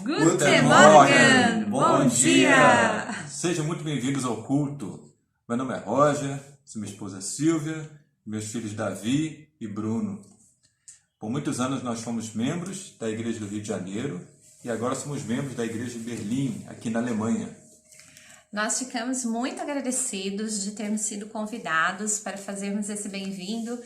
Guten Morgen! Bom dia! Sejam muito bem-vindos ao culto. Meu nome é Roger, sou minha esposa Silvia, meus filhos Davi e Bruno. Por muitos anos nós fomos membros da Igreja do Rio de Janeiro e agora somos membros da Igreja de Berlim, aqui na Alemanha. Nós ficamos muito agradecidos de termos sido convidados para fazermos esse bem-vindo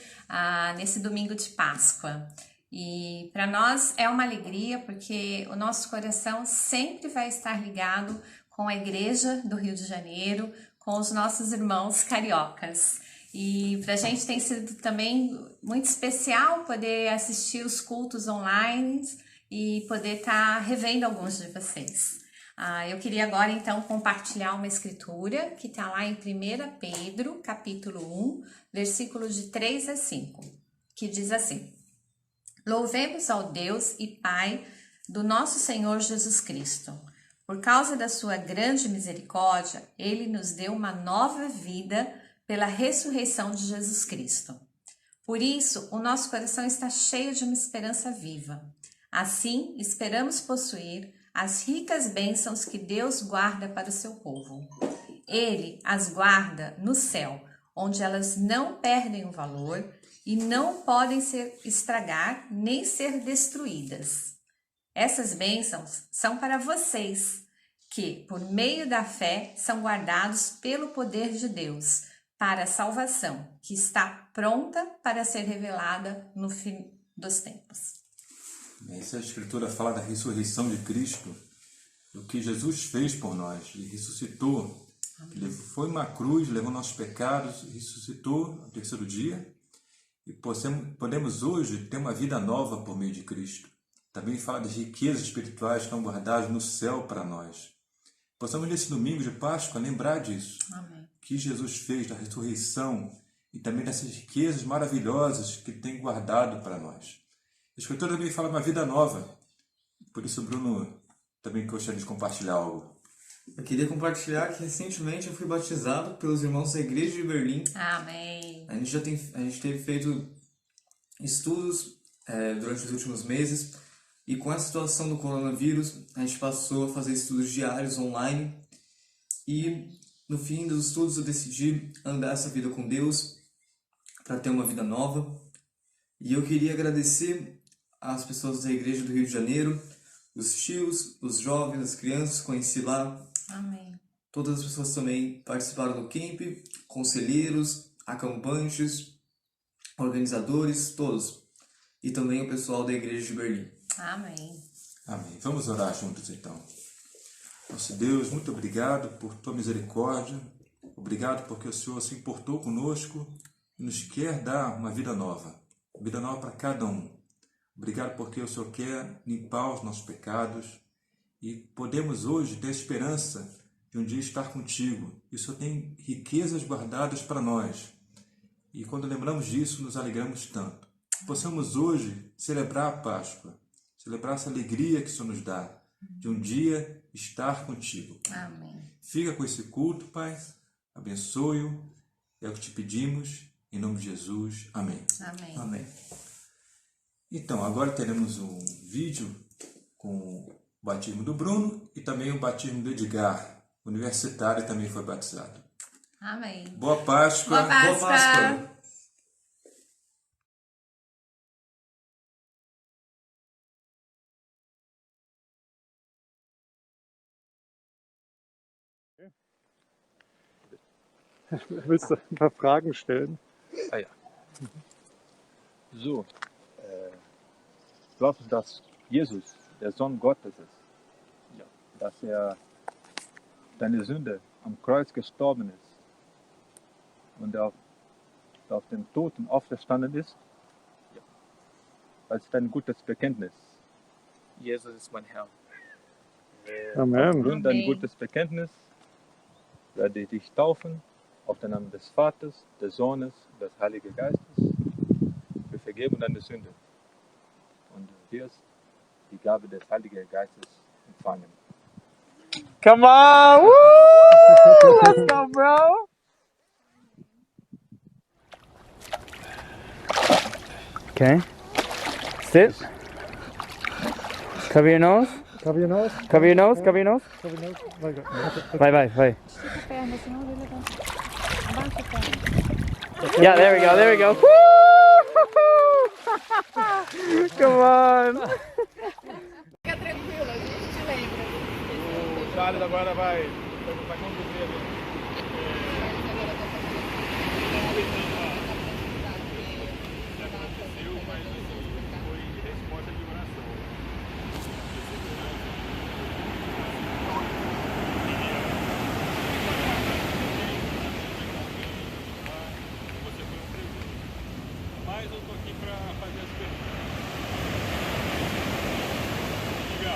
nesse domingo de Páscoa. E para nós é uma alegria porque o nosso coração sempre vai estar ligado com a Igreja do Rio de Janeiro, com os nossos irmãos cariocas. E para a gente tem sido também muito especial poder assistir os cultos online e poder estar revendo alguns de vocês. Eu queria agora então compartilhar uma escritura que está lá em 1 Pedro, capítulo 1, versículos de 3 a 5, que diz assim: Louvemos ao Deus e Pai do nosso Senhor Jesus Cristo. Por causa da sua grande misericórdia, Ele nos deu uma nova vida pela ressurreição de Jesus Cristo. Por isso, o nosso coração está cheio de uma esperança viva. Assim, esperamos possuir as ricas bênçãos que Deus guarda para o seu povo. Ele as guarda no céu, onde elas não perdem o valor e não podem se estragar nem ser destruídas. Essas bênçãos são para vocês, que, por meio da fé, são guardados pelo poder de Deus, para a salvação, que está pronta para ser revelada no fim dos tempos. Essa escritura fala da ressurreição de Cristo, do que Jesus fez por nós. Ele ressuscitou, ele foi uma cruz, levou nossos pecados, ressuscitou no terceiro dia e podemos hoje ter uma vida nova por meio de Cristo. Também fala das riquezas espirituais que estão guardadas no céu para nós. Possamos nesse domingo de Páscoa lembrar disso. Amém. Que Jesus fez, da ressurreição e também dessas riquezas maravilhosas que tem guardado para nós. A Escritura também fala de uma vida nova. Por isso, Bruno, também gostaria de compartilhar algo. Eu queria compartilhar que recentemente eu fui batizado pelos irmãos da Igreja de Berlim. Amém. A gente teve feito estudos durante os últimos meses e com essa situação do coronavírus a gente passou a fazer estudos diários online e no fim dos estudos eu decidi andar essa vida com Deus para ter uma vida nova. E eu queria agradecer às pessoas da Igreja do Rio de Janeiro, os tios, os jovens, as crianças, conheci lá. Amém. Todas as pessoas também participaram do camp, conselheiros, acampantes, organizadores, todos. E também o pessoal da Igreja de Berlim. Amém. Amém. Vamos orar juntos então. Nosso Deus, muito obrigado por tua misericórdia. Obrigado porque o Senhor se importou conosco e nos quer dar uma vida nova para cada um. Obrigado porque o Senhor quer limpar os nossos pecados e podemos hoje ter a esperança de um dia estar contigo. E o Senhor tem riquezas guardadas para nós. E quando lembramos disso, nos alegramos tanto. Possamos hoje celebrar a Páscoa, celebrar essa alegria que o Senhor nos dá, de um dia estar contigo. Amém. Fica com esse culto, Pai. Abençoe-o. É o que te pedimos. Em nome de Jesus. Amém. Amém. Amém. Então, agora teremos um vídeo com o batismo do Bruno e também o batismo do Edgar, universitário, também foi batizado. Amém. Boa Páscoa! Boa Páscoa! Boa Páscoa! Willst du ein paar Fragen stellen? Ah ja. So, glaubst du, dass Jesus der Sohn Gottes ist? Ja. Dass er deine Sünde am Kreuz gestorben ist und auf den Toten auferstanden ist? Ja. Das ist ein gutes Bekenntnis. Jesus ist mein Herr. Amen. Aufgrund dein Amen. gutes Bekenntnis werde ich dich taufen auf den Namen des Vaters, des Sohnes und des Heiligen Geistes für Vergebung deiner Sünde. Und du wirst die Gabe des Heiligen Geistes empfangen. Come on! Woo! Let's go, bro! Okay. Sit. Cover your nose. Cover your nose. Cover your nose, cover your nose. Cover your nose. Vai. Estica a perna, senão ele levanta. Abaixa a perna. Yeah, there we go. Woo! Come on. Fica tranquilo, a gente te lembra. O Charles agora vai conduzir ali. Mas eu tô aqui para fazer as perguntas. Diga,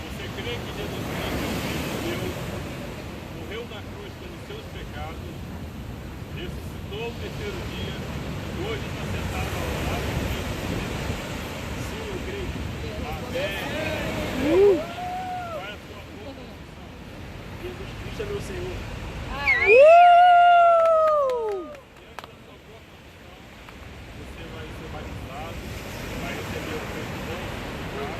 você crê que Jesus Cristo, morreu na cruz pelos seus pecados, ressuscitou no terceiro dia e hoje está sentado ao lado de Deus? Sim, eu creio. Amém. Qual é a sua confissão? Jesus Cristo é meu Senhor. Você vai ser batizado, vai receber o perdão do pecado.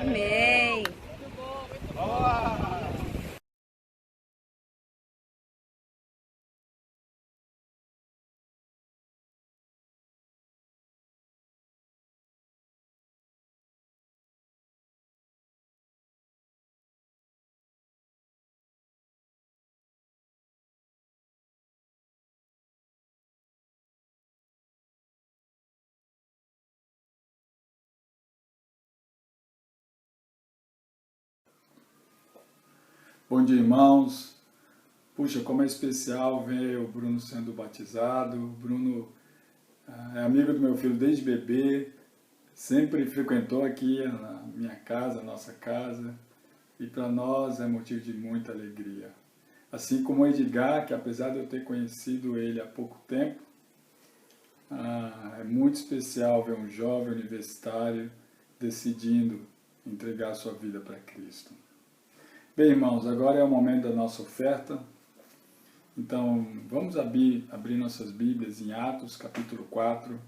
Amém. Vamos lá! Bom dia, irmãos. Puxa, como é especial ver o Bruno sendo batizado. O Bruno é amigo do meu filho desde bebê, sempre frequentou aqui a minha casa, a nossa casa, e para nós é motivo de muita alegria. Assim como o Edgar, que apesar de eu ter conhecido ele há pouco tempo, é muito especial ver um jovem universitário decidindo entregar sua vida para Cristo. Bem, irmãos, agora é o momento da nossa oferta. Então, vamos abrir nossas Bíblias em Atos, capítulo 4,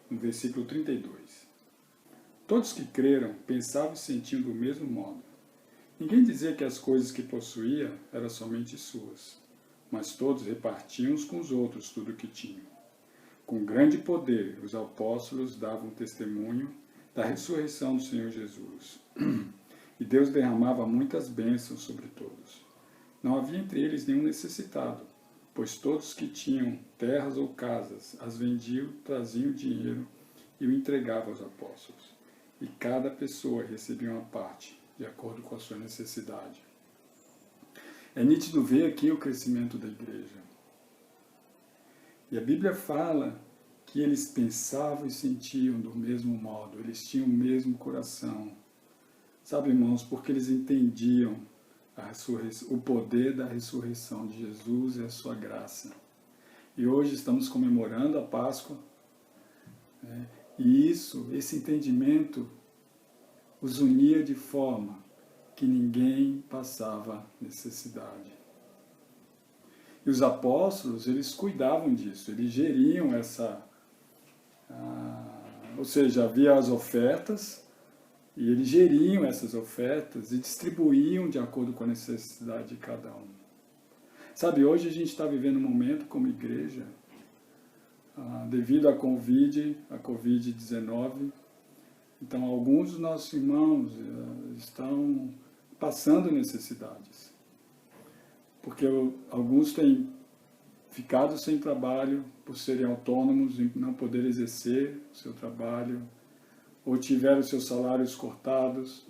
no versículo 32. Todos que creram pensavam e sentiam do mesmo modo. Ninguém dizia que as coisas que possuía eram somente suas, mas todos repartiam uns com os outros tudo o que tinham. Com grande poder, os apóstolos davam testemunho da ressurreição do Senhor Jesus. E Deus derramava muitas bênçãos sobre todos. Não havia entre eles nenhum necessitado, pois todos que tinham terras ou casas as vendiam, traziam dinheiro e o entregavam aos apóstolos. E cada pessoa recebia uma parte, de acordo com a sua necessidade. É nítido ver aqui o crescimento da igreja. E a Bíblia fala que eles pensavam e sentiam do mesmo modo, eles tinham o mesmo coração. Sabe, irmãos, porque eles entendiam o poder da ressurreição de Jesus e a sua graça. E hoje estamos comemorando a Páscoa, né? E esse entendimento os unia de forma que ninguém passava necessidade. E os apóstolos, eles cuidavam disso, eles geriam ou seja, havia as ofertas, e eles geriam essas ofertas e distribuíam de acordo com a necessidade de cada um. Sabe, hoje a gente está vivendo um momento como igreja, devido à Covid-19, então alguns dos nossos irmãos estão passando necessidades. Porque alguns têm ficado sem trabalho por serem autônomos e não poder exercer o seu trabalho, ou tiveram seus salários cortados,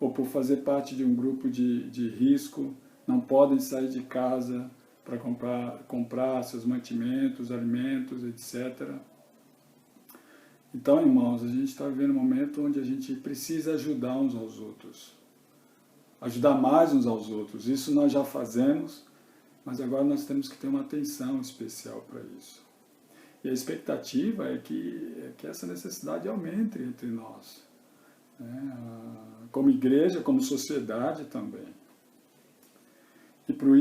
ou por fazer parte de um grupo de risco, não podem sair de casa para comprar seus mantimentos, alimentos, etc. Então, irmãos, a gente está vivendo um momento onde a gente precisa ajudar uns aos outros. Ajudar mais uns aos outros. Isso nós já fazemos, mas agora nós temos que ter uma atenção especial para isso. E a expectativa é que essa necessidade aumente entre nós, né? Como igreja, como sociedade também. E por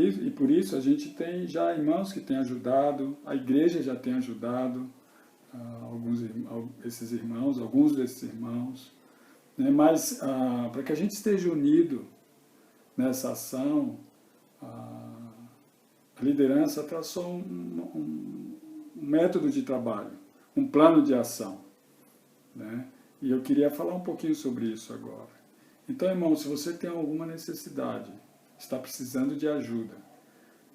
isso a gente tem já irmãos que têm ajudado, a igreja já tem ajudado, alguns desses irmãos, né? Mas para que a gente esteja unido nessa ação, a liderança traçou um método de trabalho, um plano de ação, né? E eu queria falar um pouquinho sobre isso agora. Então, irmão, se você tem alguma necessidade, está precisando de ajuda,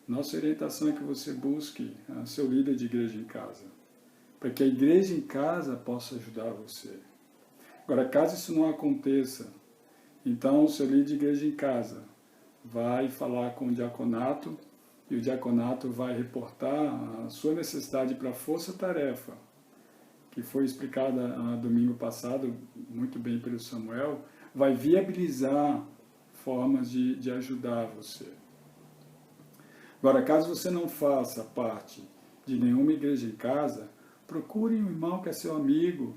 nossa orientação é que você busque seu líder de igreja em casa, para que a igreja em casa possa ajudar você. Agora, caso isso não aconteça, então o seu líder de igreja em casa vai falar com o diaconato e o diaconato vai reportar a sua necessidade para a força-tarefa, que foi explicada domingo passado muito bem pelo Samuel, vai viabilizar formas de ajudar você. Agora, caso você não faça parte de nenhuma igreja em casa, procure um irmão que é seu amigo,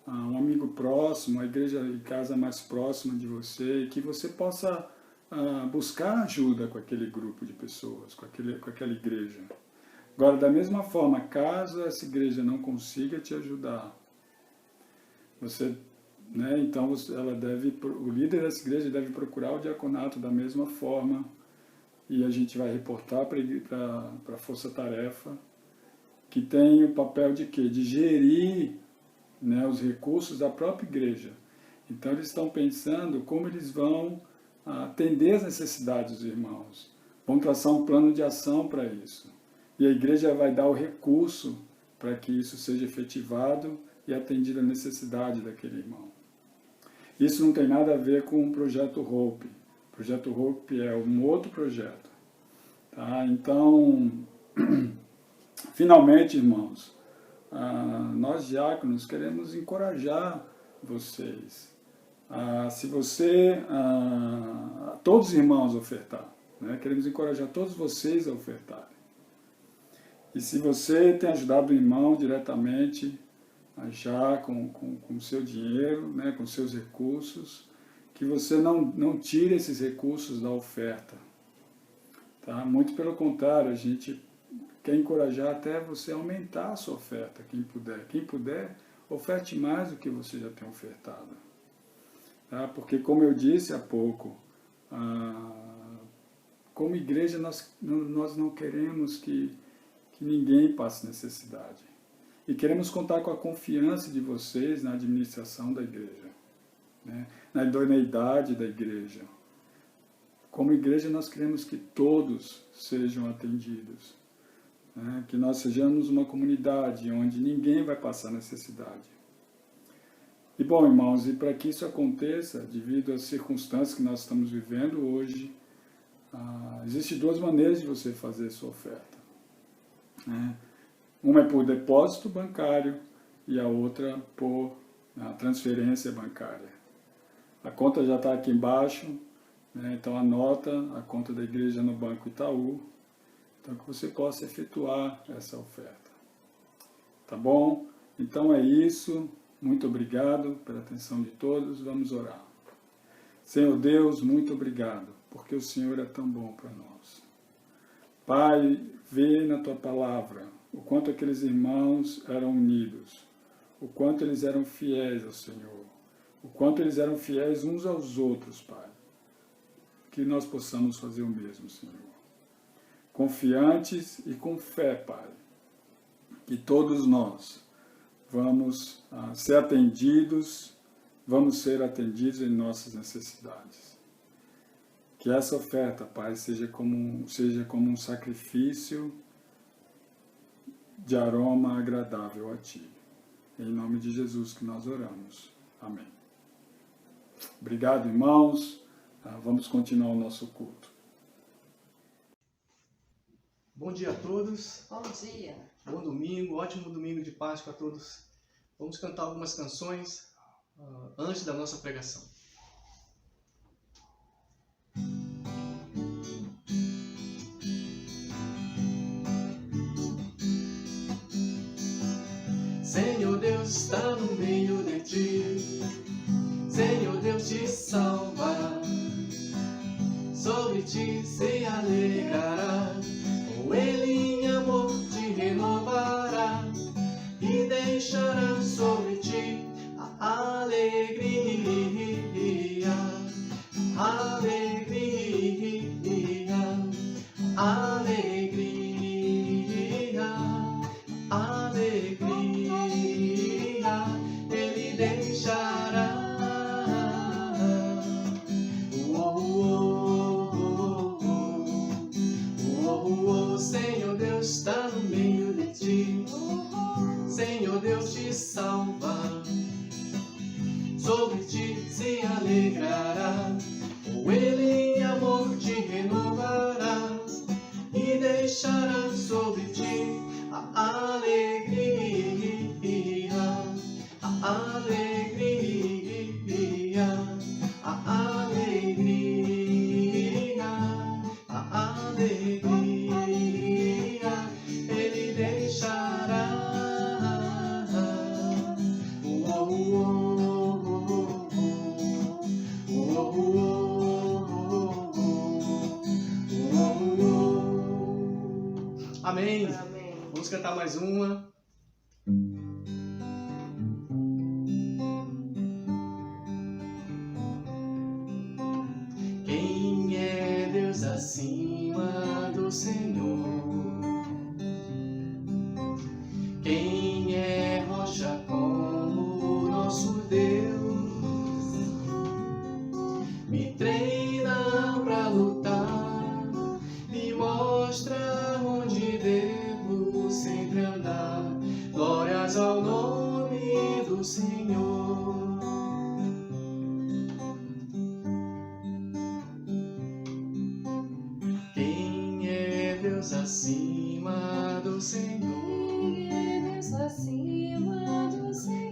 um amigo próximo, a igreja em casa mais próxima de você, e que você possa buscar ajuda com aquele grupo de pessoas, com aquela igreja. Agora, da mesma forma, caso essa igreja não consiga te ajudar, então o líder dessa igreja deve procurar o diaconato da mesma forma, e a gente vai reportar para a força-tarefa, que tem o papel de quê? De gerir, né, os recursos da própria igreja. Então eles estão pensando como eles vão atender as necessidades dos irmãos, vão traçar um plano de ação para isso. E a igreja vai dar o recurso para que isso seja efetivado e atendida a necessidade daquele irmão. Isso não tem nada a ver com o Projeto Hope. O Projeto Hope é um outro projeto. Tá? Então, finalmente, irmãos, nós diáconos queremos encorajar vocês. Se você, todos os irmãos ofertar, né? Queremos encorajar todos vocês a ofertarem. E se você tem ajudado o irmão diretamente, já com o seu dinheiro, né, com seus recursos, que você não tire esses recursos da oferta. Tá? Muito pelo contrário, a gente quer encorajar até você aumentar a sua oferta, quem puder. Quem puder, oferte mais do que você já tem ofertado. Tá? Porque, como eu disse há pouco, como igreja nós não queremos que ninguém passe necessidade. E queremos contar com a confiança de vocês na administração da igreja, né? Na idoneidade da igreja. Como igreja, nós queremos que todos sejam atendidos, né? Que nós sejamos uma comunidade onde ninguém vai passar necessidade. E bom, irmãos, e para que isso aconteça, devido às circunstâncias que nós estamos vivendo hoje, existem duas maneiras de você fazer sua oferta, né? Uma é por depósito bancário e a outra por transferência bancária. A conta já está aqui embaixo, né? Então anota a conta da igreja no Banco Itaú, então que você possa efetuar essa oferta. Tá bom? Então é isso. Muito obrigado pela atenção de todos. Vamos orar. Senhor Deus, muito obrigado, porque o Senhor é tão bom para nós. Pai, vê na Tua palavra o quanto aqueles irmãos eram unidos, o quanto eles eram fiéis ao Senhor, o quanto eles eram fiéis uns aos outros, Pai. Que nós possamos fazer o mesmo, Senhor. Confiantes e com fé, Pai, que todos nós vamos ser atendidos em nossas necessidades. Que essa oferta, Pai, seja como um sacrifício de aroma agradável a Ti. Em nome de Jesus que nós oramos. Amém. Obrigado, irmãos. Vamos continuar o nosso culto. Bom dia a todos. Bom dia. Bom domingo, ótimo domingo de Páscoa a todos. Vamos cantar algumas canções antes da nossa pregação. Senhor Deus está no meio de ti, Senhor Deus te salva, sobre ti se alegrará, com Ele em amor te renovará, e deixa alegrará, ou ele em amor te renovará e deixará sobre ti a alegria, a alegria, a alegria, a alegria, ele deixará. Amém. Amém. Vamos cantar mais uma. Quem é Deus acima do Senhor? Quem é rocha como o nosso Deus? Me treina pra lutar, me mostra onde devo sempre andar. Glórias ao nome do Senhor. Quem é Deus acima do Senhor?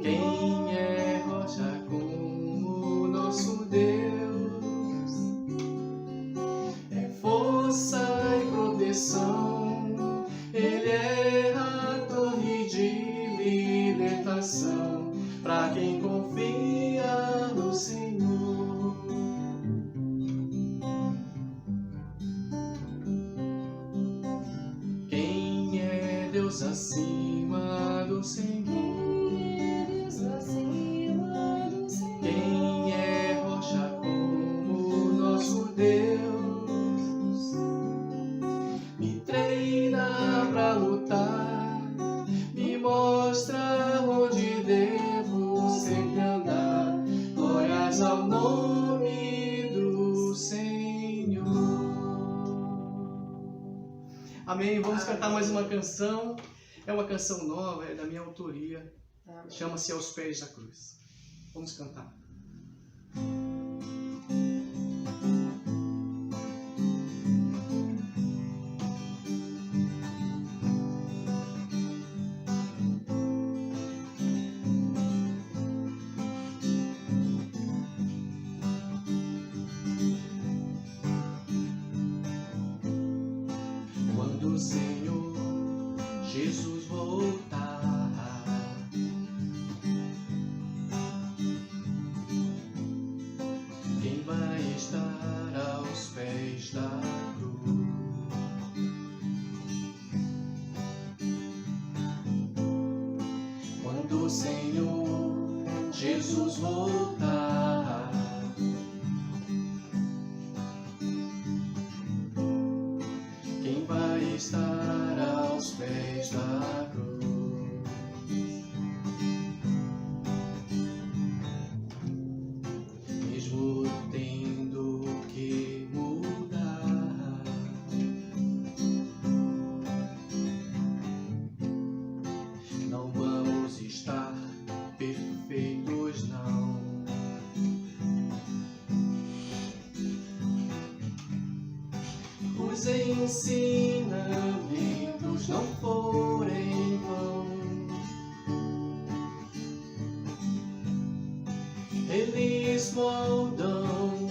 Quem é rocha como o nosso Deus? É força e proteção, ele é a torre de libertação para quem confia no Senhor. Quem é Deus acima do Senhor? Quem é rocha como o nosso Deus? Me treina pra lutar, me mostra onde devo sempre andar. Glórias ao nome do Senhor. Amém. Vamos cantar mais uma canção. É uma canção nova, é da minha autoria. Chama-se Aos Pés da Cruz. Vamos cantar. Quando o Senhor Jesus voltar, quem vai estar aos pés da cruz? Quando o Senhor Jesus voltar, quem vai estar aos pés da cruz? Mesmo tendo que mudar, não vamos estar perfeitos, não. Os ensinamentos não foram em vão, eles moldam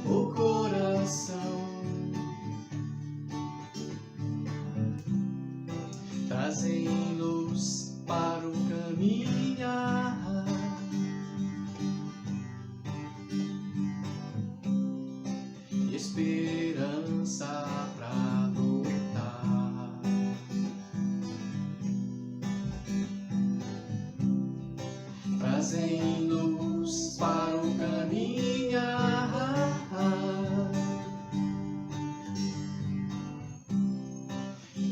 o coração, trazem luz para o caminhar, esperança pra lutar. Trazem luz para o caminhar,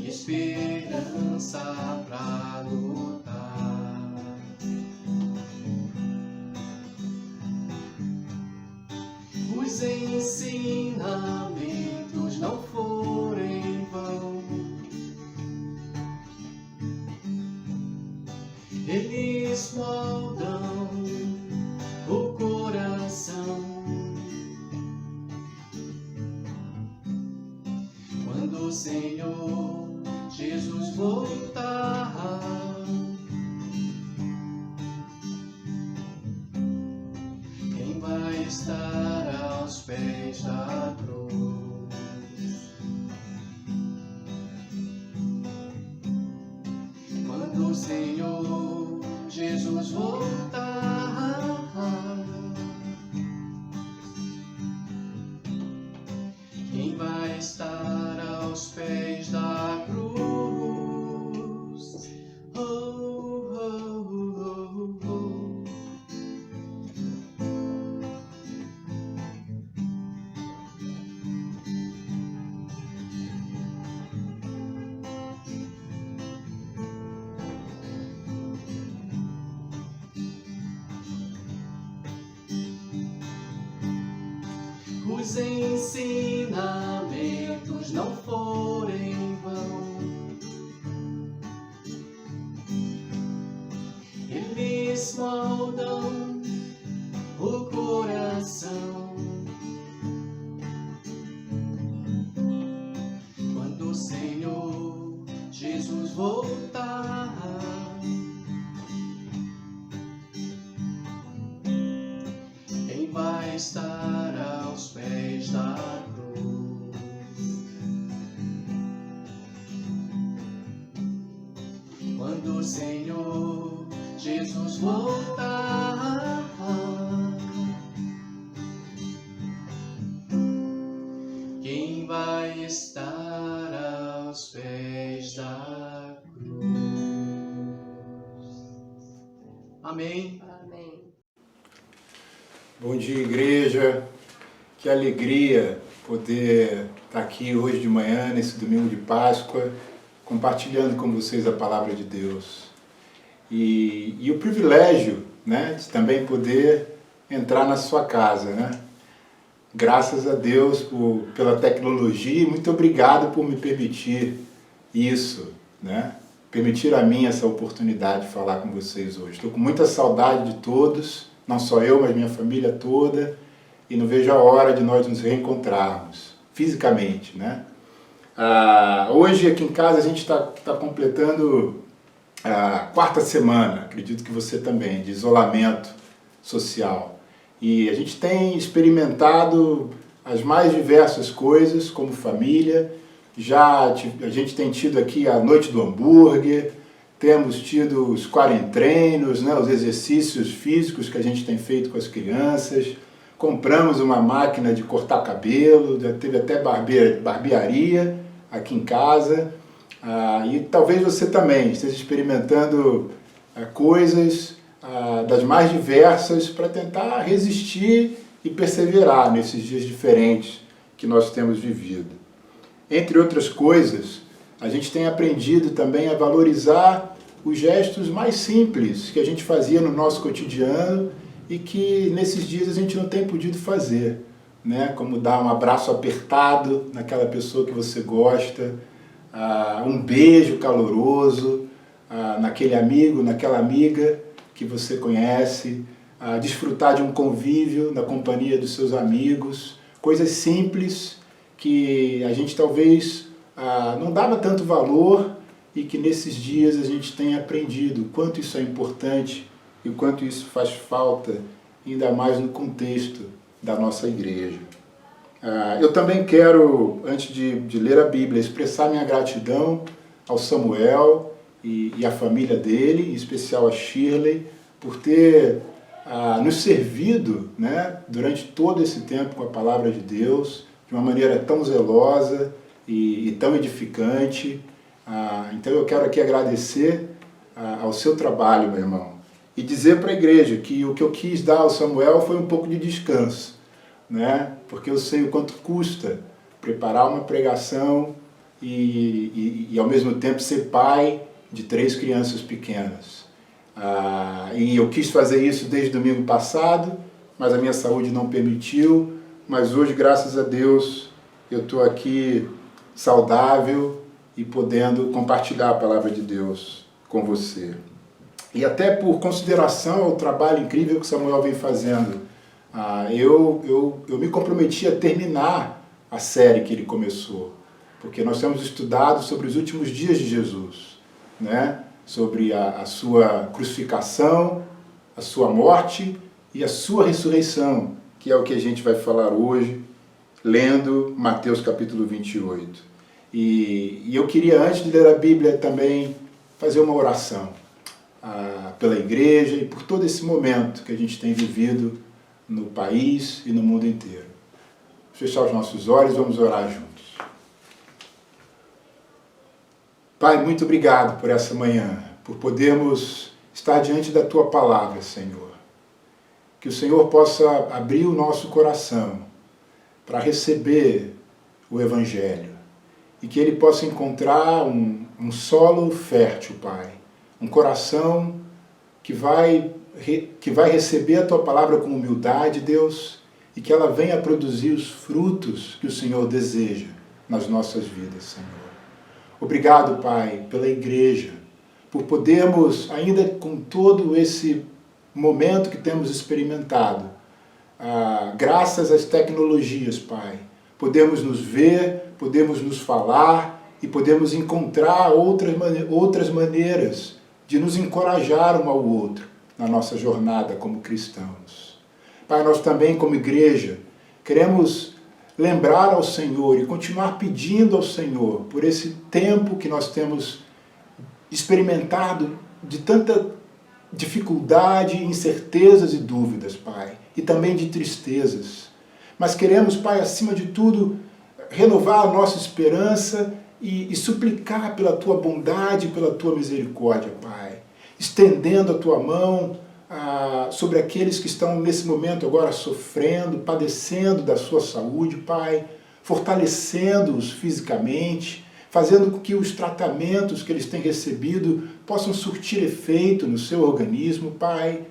esperança pra lutar. Os ensinamentos não foram em vão, eles moldam o coração, estar aos pés da cruz. Quando o Senhor Jesus voltar, quem vai estar aos pés da cruz? Oh, oh, oh, oh. Os ensinamentos não forem em vão, eles moldam o coração. Quando o Senhor Jesus voltar, quem vai estar aos pés da cruz? Quando o Senhor Jesus voltar, quem vai estar aos pés da cruz? Amém. Bom dia, igreja. Que alegria poder estar aqui hoje de manhã, nesse domingo de Páscoa, compartilhando com vocês a palavra de Deus. E o privilégio, né, de também poder entrar na sua casa, né? Graças a Deus pela tecnologia e muito obrigado por me permitir isso, né? Permitir a mim essa oportunidade de falar com vocês hoje. Estou com muita saudade de todos, não só eu, mas minha família toda, e não vejo a hora de nós nos reencontrarmos, fisicamente, né? Hoje aqui em casa a gente está completando a 4ª semana, acredito que você também, de isolamento social. E a gente tem experimentado as mais diversas coisas como família. A gente tem tido aqui a noite do hambúrguer, temos tido os quarentreinos, né, os exercícios físicos que a gente tem feito com as crianças. Compramos uma máquina de cortar cabelo, já teve até barbearia aqui em casa. E talvez você também esteja experimentando coisas das mais diversas para tentar resistir e perseverar nesses dias diferentes que nós temos vivido. Entre outras coisas, a gente tem aprendido também a valorizar os gestos mais simples que a gente fazia no nosso cotidiano e que nesses dias a gente não tem podido fazer, né? Como dar um abraço apertado naquela pessoa que você gosta, um beijo caloroso naquele amigo, naquela amiga que você conhece, desfrutar de um convívio na companhia dos seus amigos, coisas simples que a gente talvez não dava tanto valor e que nesses dias a gente tem aprendido o quanto isso é importante e o quanto isso faz falta, ainda mais no contexto da nossa igreja. Eu também quero, antes de ler a Bíblia, expressar minha gratidão ao Samuel e à família dele, em especial a Shirley, por ter nos servido, né, durante todo esse tempo com a palavra de Deus, de uma maneira tão zelosa e tão edificante. Então eu quero aqui agradecer ao seu trabalho, meu irmão, e dizer para a igreja que o que eu quis dar ao Samuel foi um pouco de descanso, né? Porque eu sei o quanto custa preparar uma pregação e ao mesmo tempo ser pai de 3 crianças pequenas. E eu quis fazer isso desde domingo passado, mas a minha saúde não permitiu. Mas hoje, graças a Deus, eu estou aqui saudável e podendo compartilhar a palavra de Deus com você. E até por consideração ao trabalho incrível que Samuel vem fazendo, eu me comprometi a terminar a série que ele começou, porque nós temos estudado sobre os últimos dias de Jesus, né? Sobre a sua crucificação, a sua morte e a sua ressurreição, que é o que a gente vai falar hoje, lendo Mateus capítulo 28. E eu queria, antes de ler a Bíblia, também fazer uma oração pela igreja e por todo esse momento que a gente tem vivido no país e no mundo inteiro. Vamos fechar os nossos olhos, vamos orar juntos. Pai, muito obrigado por essa manhã, por podermos estar diante da Tua palavra, Senhor. Que o Senhor possa abrir o nosso coração para receber o Evangelho e que ele possa encontrar um solo fértil, Pai. Um coração que vai receber a Tua palavra com humildade, Deus, e que ela venha produzir os frutos que o Senhor deseja nas nossas vidas, Senhor. Obrigado, Pai, pela igreja, por podermos, ainda com todo esse momento que temos experimentado, graças às tecnologias, Pai, podemos nos ver, podemos nos falar e podemos encontrar outras maneiras de nos encorajar um ao outro na nossa jornada como cristãos. Pai, nós também, como igreja, queremos lembrar ao Senhor e continuar pedindo ao Senhor por esse tempo que nós temos experimentado de tanta dificuldade, incertezas e dúvidas, Pai, e também de tristezas. Mas queremos, Pai, acima de tudo, renovar a nossa esperança e suplicar pela Tua bondade, pela Tua misericórdia, Pai, estendendo a Tua mão sobre aqueles que estão nesse momento agora sofrendo, padecendo da sua saúde, Pai, fortalecendo-os fisicamente, fazendo com que os tratamentos que eles têm recebido possam surtir efeito no seu organismo, Pai.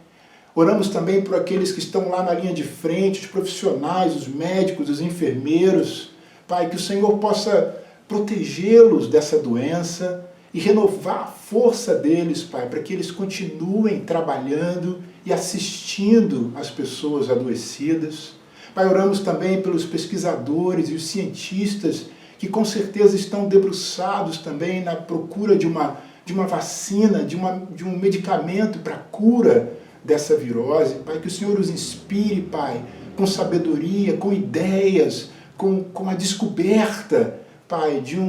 Oramos também por aqueles que estão lá na linha de frente, os profissionais, os médicos, os enfermeiros, Pai, que o Senhor possa protegê-los dessa doença e renovar a força deles, Pai, para que eles continuem trabalhando e assistindo as pessoas adoecidas. Pai, oramos também pelos pesquisadores e os cientistas que com certeza estão debruçados também na procura de uma vacina, de um medicamento para a cura dessa virose. Pai, que o Senhor os inspire, Pai, com sabedoria, com ideias, com a descoberta, Pai, de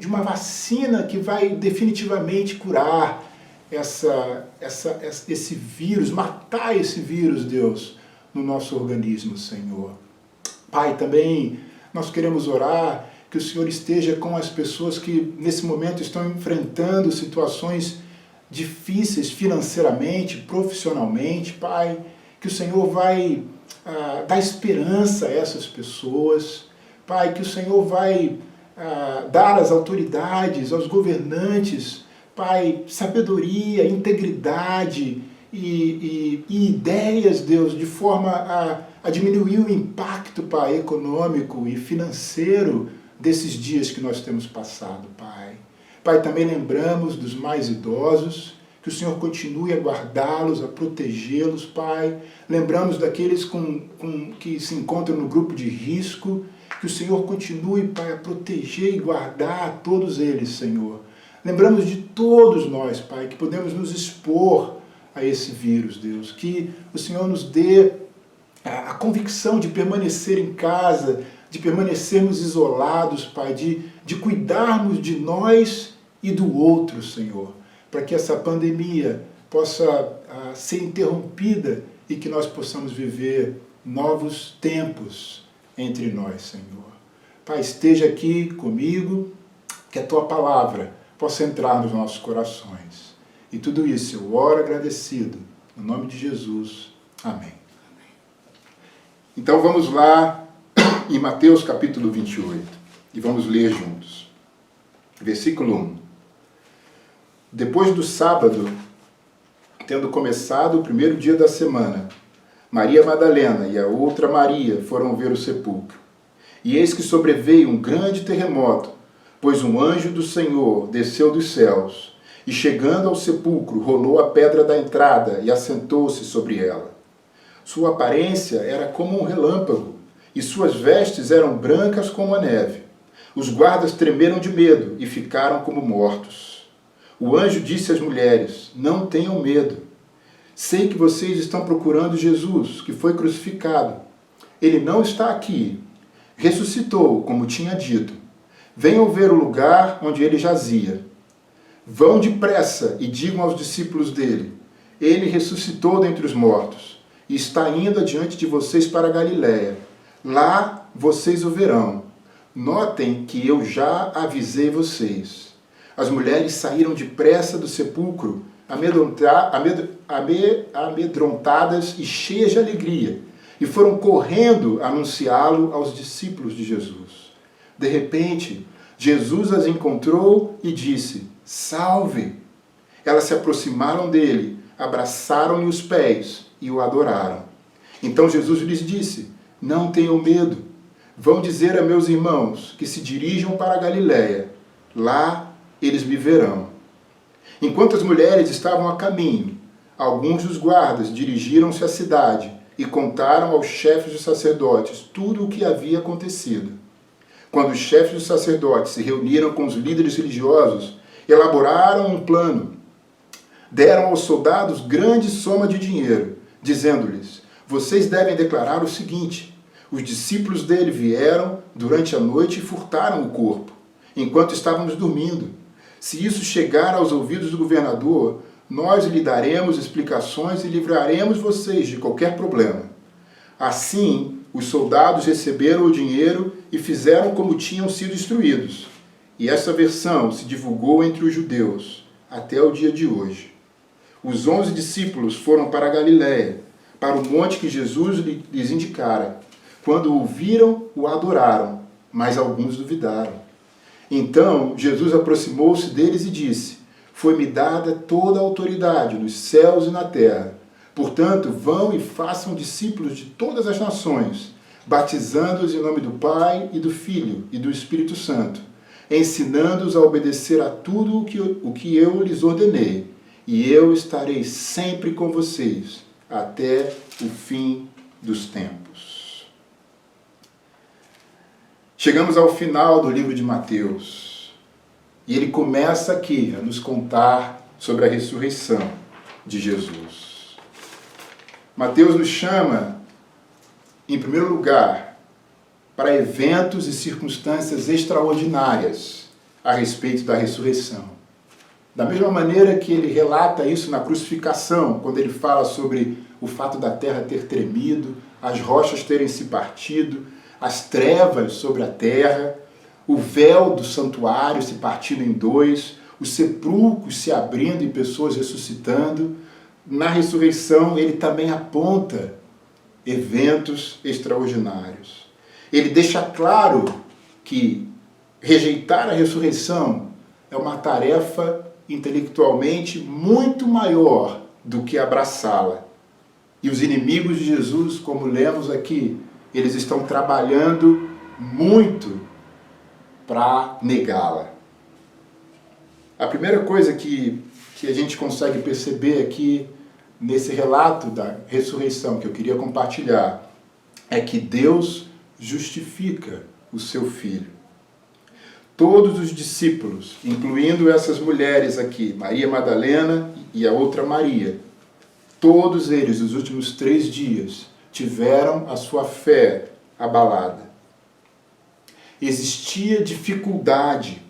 uma vacina que vai definitivamente curar esse vírus, matar esse vírus, Deus, no nosso organismo, Senhor. Pai, também nós queremos orar que o Senhor esteja com as pessoas que nesse momento estão enfrentando situações difíceis financeiramente, profissionalmente, Pai, que o Senhor vai dar esperança a essas pessoas, Pai, que o Senhor vai dar às autoridades, aos governantes, Pai, sabedoria, integridade e ideias, Deus, de forma a diminuir o impacto, Pai, econômico e financeiro desses dias que nós temos passado, Pai. Pai, também lembramos dos mais idosos, que o Senhor continue a guardá-los, a protegê-los, Pai. Lembramos daqueles que se encontram no grupo de risco, que o Senhor continue, Pai, a proteger e guardar todos eles, Senhor. Lembramos de todos nós, Pai, que podemos nos expor a esse vírus, Deus. Que o Senhor nos dê a convicção de permanecer em casa, de permanecermos isolados, Pai, de cuidarmos de nós e do outro, Senhor, para que essa pandemia possa ser interrompida e que nós possamos viver novos tempos entre nós, Senhor. Pai, esteja aqui comigo, que a Tua palavra possa entrar nos nossos corações. E tudo isso eu oro agradecido, no nome de Jesus. Amém. Então vamos lá em Mateus capítulo 28 e vamos ler juntos. Versículo 1. Depois do sábado, tendo começado o primeiro dia da semana, Maria Madalena e a outra Maria foram ver o sepulcro. E eis que sobreveio um grande terremoto, pois um anjo do Senhor desceu dos céus, e chegando ao sepulcro, rolou a pedra da entrada e assentou-se sobre ela. Sua aparência era como um relâmpago, e suas vestes eram brancas como a neve. Os guardas tremeram de medo e ficaram como mortos. O anjo disse às mulheres: não tenham medo. Sei que vocês estão procurando Jesus, que foi crucificado. ele não está aqui. Ressuscitou, como tinha dito. Venham ver o lugar onde ele jazia. Vão depressa e digam aos discípulos dele: ele ressuscitou dentre os mortos e está indo adiante de vocês para a Galiléia. Lá vocês o verão. Notem que eu já avisei vocês. As mulheres saíram depressa do sepulcro, amedrontadas e cheias de alegria, e foram correndo anunciá-lo aos discípulos de Jesus. De repente, Jesus as encontrou e disse: salve! Elas se aproximaram dele, abraçaram-lhe os pés e o adoraram. Então Jesus lhes disse: não tenham medo. Vão dizer a meus irmãos que se dirijam para a Galiléia. Lá eles me verão. Enquanto as mulheres estavam a caminho, alguns dos guardas dirigiram-se à cidade e contaram aos chefes dos sacerdotes tudo o que havia acontecido. Quando os chefes dos sacerdotes se reuniram com os líderes religiosos, elaboraram um plano. Deram aos soldados grande soma de dinheiro, dizendo-lhes: vocês devem declarar o seguinte: os discípulos dele vieram durante a noite e furtaram o corpo, enquanto estávamos dormindo. Se isso chegar aos ouvidos do governador, nós lhe daremos explicações e livraremos vocês de qualquer problema. Assim, os soldados receberam o dinheiro e fizeram como tinham sido instruídos. E essa versão se divulgou entre os judeus até o dia de hoje. Os 11 discípulos foram para a Galiléia, para o monte que Jesus lhes indicara. Quando o viram, o adoraram, mas alguns duvidaram. Então Jesus aproximou-se deles e disse: foi-me dada toda a autoridade nos céus e na terra. Portanto, vão e façam discípulos de todas as nações, batizando-os em nome do Pai e do Filho e do Espírito Santo, ensinando-os a obedecer a tudo o que eu lhes ordenei. E eu estarei sempre com vocês, até o fim dos tempos. Chegamos ao final do livro de Mateus. E ele começa aqui a nos contar sobre a ressurreição de Jesus. Mateus nos chama, em primeiro lugar, para eventos e circunstâncias extraordinárias a respeito da ressurreição. Da mesma maneira que ele relata isso na crucificação, quando ele fala sobre o fato da terra ter tremido, as rochas terem se partido, as trevas sobre a terra, o véu do santuário se partindo em dois, os sepulcros se abrindo e pessoas ressuscitando. Na ressurreição, ele também aponta eventos extraordinários. Ele deixa claro que rejeitar a ressurreição é uma tarefa intelectualmente muito maior do que abraçá-la. E os inimigos de Jesus, como lemos aqui, eles estão trabalhando muito para negá-la. A primeira coisa que a gente consegue perceber aqui nesse relato da ressurreição que eu queria compartilhar é que Deus justifica o seu Filho. Todos os discípulos, incluindo essas mulheres aqui, Maria Madalena e a outra Maria, todos eles, nos últimos 3 dias, tiveram a sua fé abalada. Existia dificuldade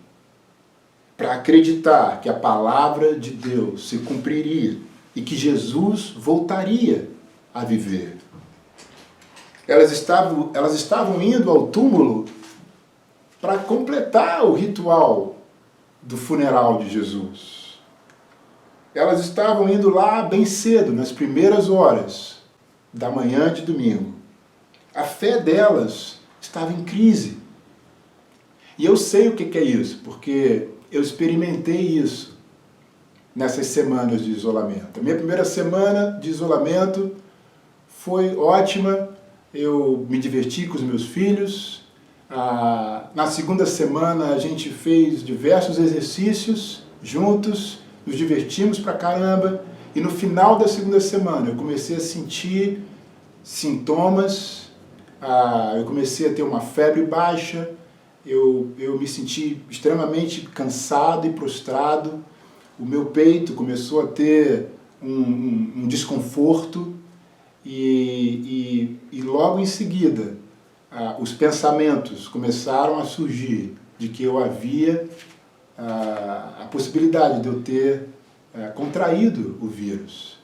para acreditar que a palavra de Deus se cumpriria e que Jesus voltaria a viver. Elas estavam indo ao túmulo para completar o ritual do funeral de Jesus. Elas estavam indo lá bem cedo, nas primeiras horas da manhã de domingo. A fé delas estava em crise. E eu sei o que é isso, porque eu experimentei isso nessas semanas de isolamento. A minha primeira semana de isolamento foi ótima, eu me diverti com os meus filhos. Na segunda semana a gente fez diversos exercícios juntos, nos divertimos pra caramba, e no final da segunda semana eu comecei a sentir sintomas, eu comecei a ter uma febre baixa, eu me senti extremamente cansado e prostrado, o meu peito começou a ter um desconforto, e logo em seguida os pensamentos começaram a surgir de que eu havia a possibilidade de eu ter contraído o vírus.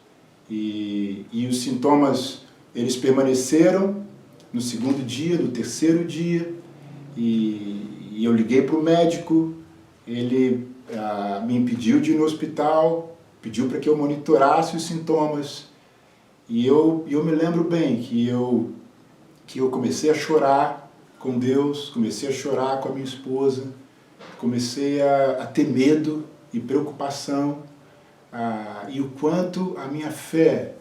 E os sintomas, eles permaneceram no segundo dia, no terceiro dia, e eu liguei para o médico, ele me impediu de ir no hospital, pediu para que eu monitorasse os sintomas, e eu me lembro bem que eu comecei a chorar com Deus, comecei a chorar com a minha esposa, comecei a ter medo e preocupação, e o quanto a minha fé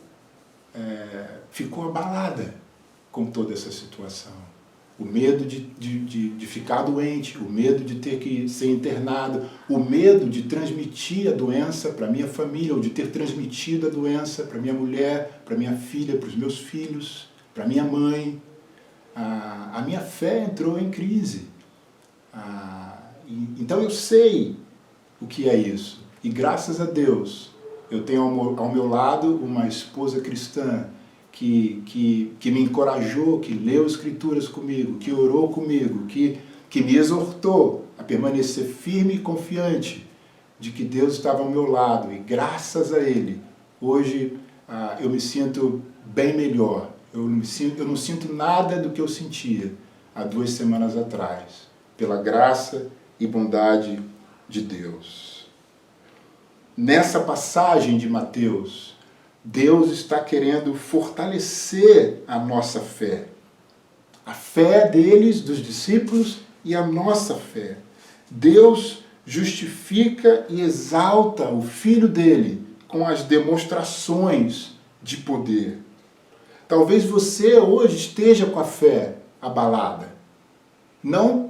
ficou abalada com toda essa situação. O medo de ficar doente, o medo de ter que ser internado, o medo de transmitir a doença para minha família, ou de ter transmitido a doença para minha mulher, para minha filha, para os meus filhos, para minha mãe. A minha fé entrou em crise. Então eu sei o que é isso. E graças a Deus, eu tenho ao meu lado uma esposa cristã que me encorajou, que leu Escrituras comigo, que orou comigo, que me exortou a permanecer firme e confiante de que Deus estava ao meu lado. E graças a Ele, hoje eu me sinto bem melhor. Eu não sinto nada do que eu sentia há 2 semanas atrás, pela graça e bondade de Deus. Nessa passagem de Mateus, Deus está querendo fortalecer a nossa fé. A fé deles, dos discípulos, e a nossa fé. Deus justifica e exalta o Filho dele com as demonstrações de poder. Talvez você hoje esteja com a fé abalada. Não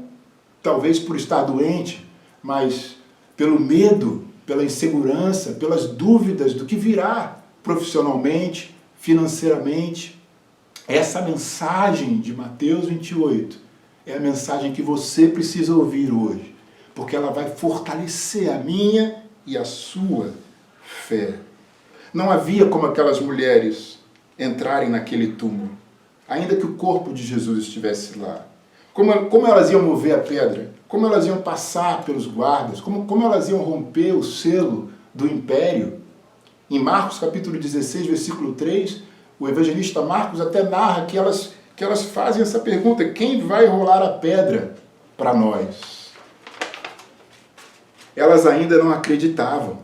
talvez por estar doente, mas pelo medo, pela insegurança, pelas dúvidas do que virá profissionalmente, financeiramente. Essa mensagem de Mateus 28 é a mensagem que você precisa ouvir hoje, porque ela vai fortalecer a minha e a sua fé. Não havia como aquelas mulheres entrarem naquele túmulo, ainda que o corpo de Jesus estivesse lá. Como elas iam mover a pedra? Como elas iam passar pelos guardas? Como elas iam romper o selo do império? Em Marcos capítulo 16, versículo 3, o evangelista Marcos até narra que elas fazem essa pergunta: quem vai rolar a pedra para nós? Elas ainda não acreditavam.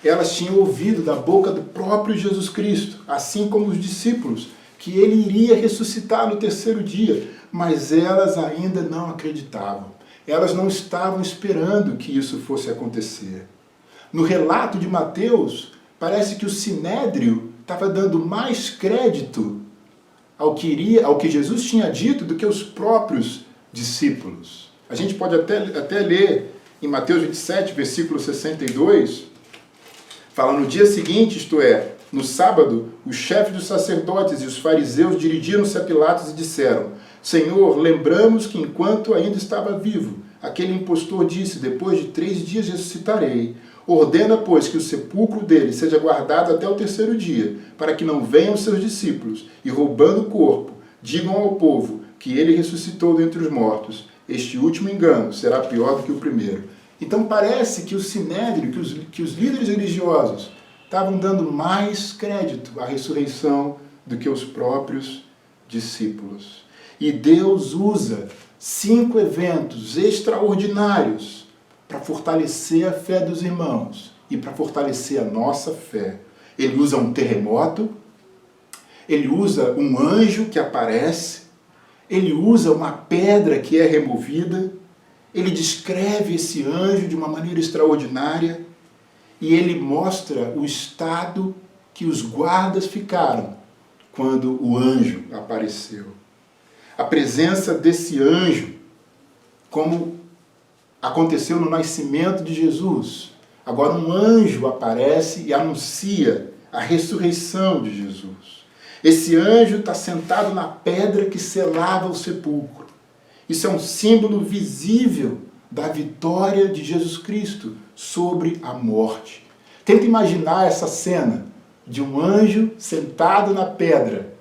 Elas tinham ouvido da boca do próprio Jesus Cristo, assim como os discípulos, que ele iria ressuscitar no terceiro dia, mas elas ainda não acreditavam. Elas não estavam esperando que isso fosse acontecer. No relato de Mateus, parece que o Sinédrio estava dando mais crédito ao que Jesus tinha dito do que os próprios discípulos. A gente pode até ler em Mateus 27, versículo 62, fala: no dia seguinte, isto é, no sábado, os chefes dos sacerdotes e os fariseus dirigiram-se a Pilatos e disseram: Senhor, lembramos que enquanto ainda estava vivo, aquele impostor disse: depois de 3 dias ressuscitarei. Ordena, pois, que o sepulcro dele seja guardado até o terceiro dia, para que não venham os seus discípulos e, roubando o corpo, digam ao povo que ele ressuscitou dentre os mortos. Este último engano será pior do que o primeiro. Então parece que o Sinédrio, que os líderes religiosos estavam dando mais crédito à ressurreição do que os próprios discípulos. E Deus usa 5 eventos extraordinários para fortalecer a fé dos irmãos e para fortalecer a nossa fé. Ele usa um terremoto, ele usa um anjo que aparece, ele usa uma pedra que é removida, ele descreve esse anjo de uma maneira extraordinária e ele mostra o estado que os guardas ficaram quando o anjo apareceu. A presença desse anjo, como aconteceu no nascimento de Jesus. Agora um anjo aparece e anuncia a ressurreição de Jesus. Esse anjo está sentado na pedra que selava o sepulcro. Isso é um símbolo visível da vitória de Jesus Cristo sobre a morte. Tenta imaginar essa cena de um anjo sentado na pedra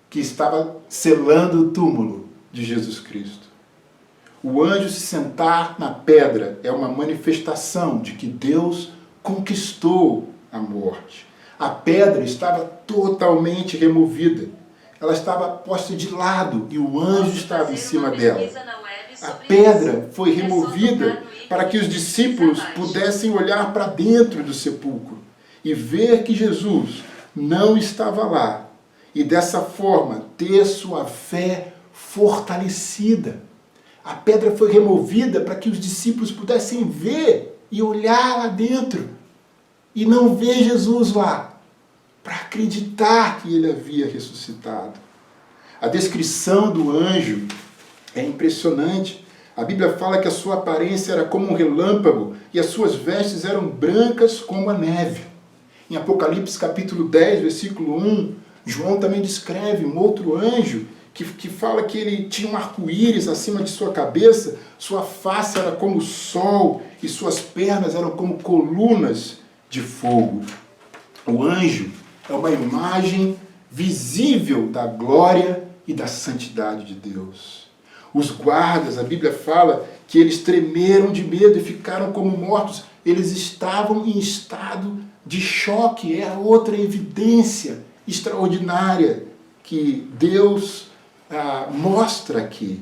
que estava selando o túmulo de Jesus Cristo. O anjo se sentar na pedra é uma manifestação de que Deus conquistou a morte. A pedra estava totalmente removida. Ela estava posta de lado e o anjo estava em cima dela. A pedra foi removida para que os discípulos pudessem olhar para dentro do sepulcro e ver que Jesus não estava lá. E dessa forma ter sua fé fortalecida. A pedra foi removida para que os discípulos pudessem ver e olhar lá dentro e não ver Jesus lá, para acreditar que ele havia ressuscitado. A descrição do anjo é impressionante. A Bíblia fala que a sua aparência era como um relâmpago e as suas vestes eram brancas como a neve. Em Apocalipse capítulo 10, versículo 1, João também descreve um outro anjo que fala que ele tinha um arco-íris acima de sua cabeça, sua face era como o sol e suas pernas eram como colunas de fogo. O anjo é uma imagem visível da glória e da santidade de Deus. Os guardas, a Bíblia fala que eles tremeram de medo e ficaram como mortos. Eles estavam em estado de choque. É a outra evidência extraordinária que Deus mostra aqui.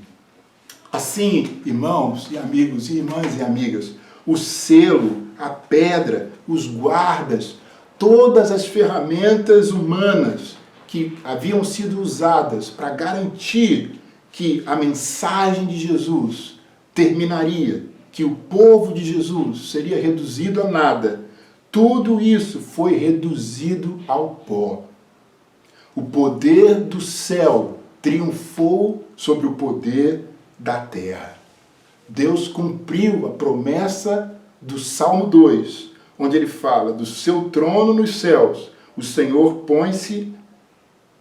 Assim, irmãos e amigos, irmãs e amigas, o selo, a pedra, os guardas, todas as ferramentas humanas que haviam sido usadas para garantir que a mensagem de Jesus terminaria, que o povo de Jesus seria reduzido a nada, tudo isso foi reduzido ao pó. O poder do céu triunfou sobre o poder da terra. Deus cumpriu a promessa do Salmo 2, onde ele fala: do seu trono nos céus, o Senhor põe-se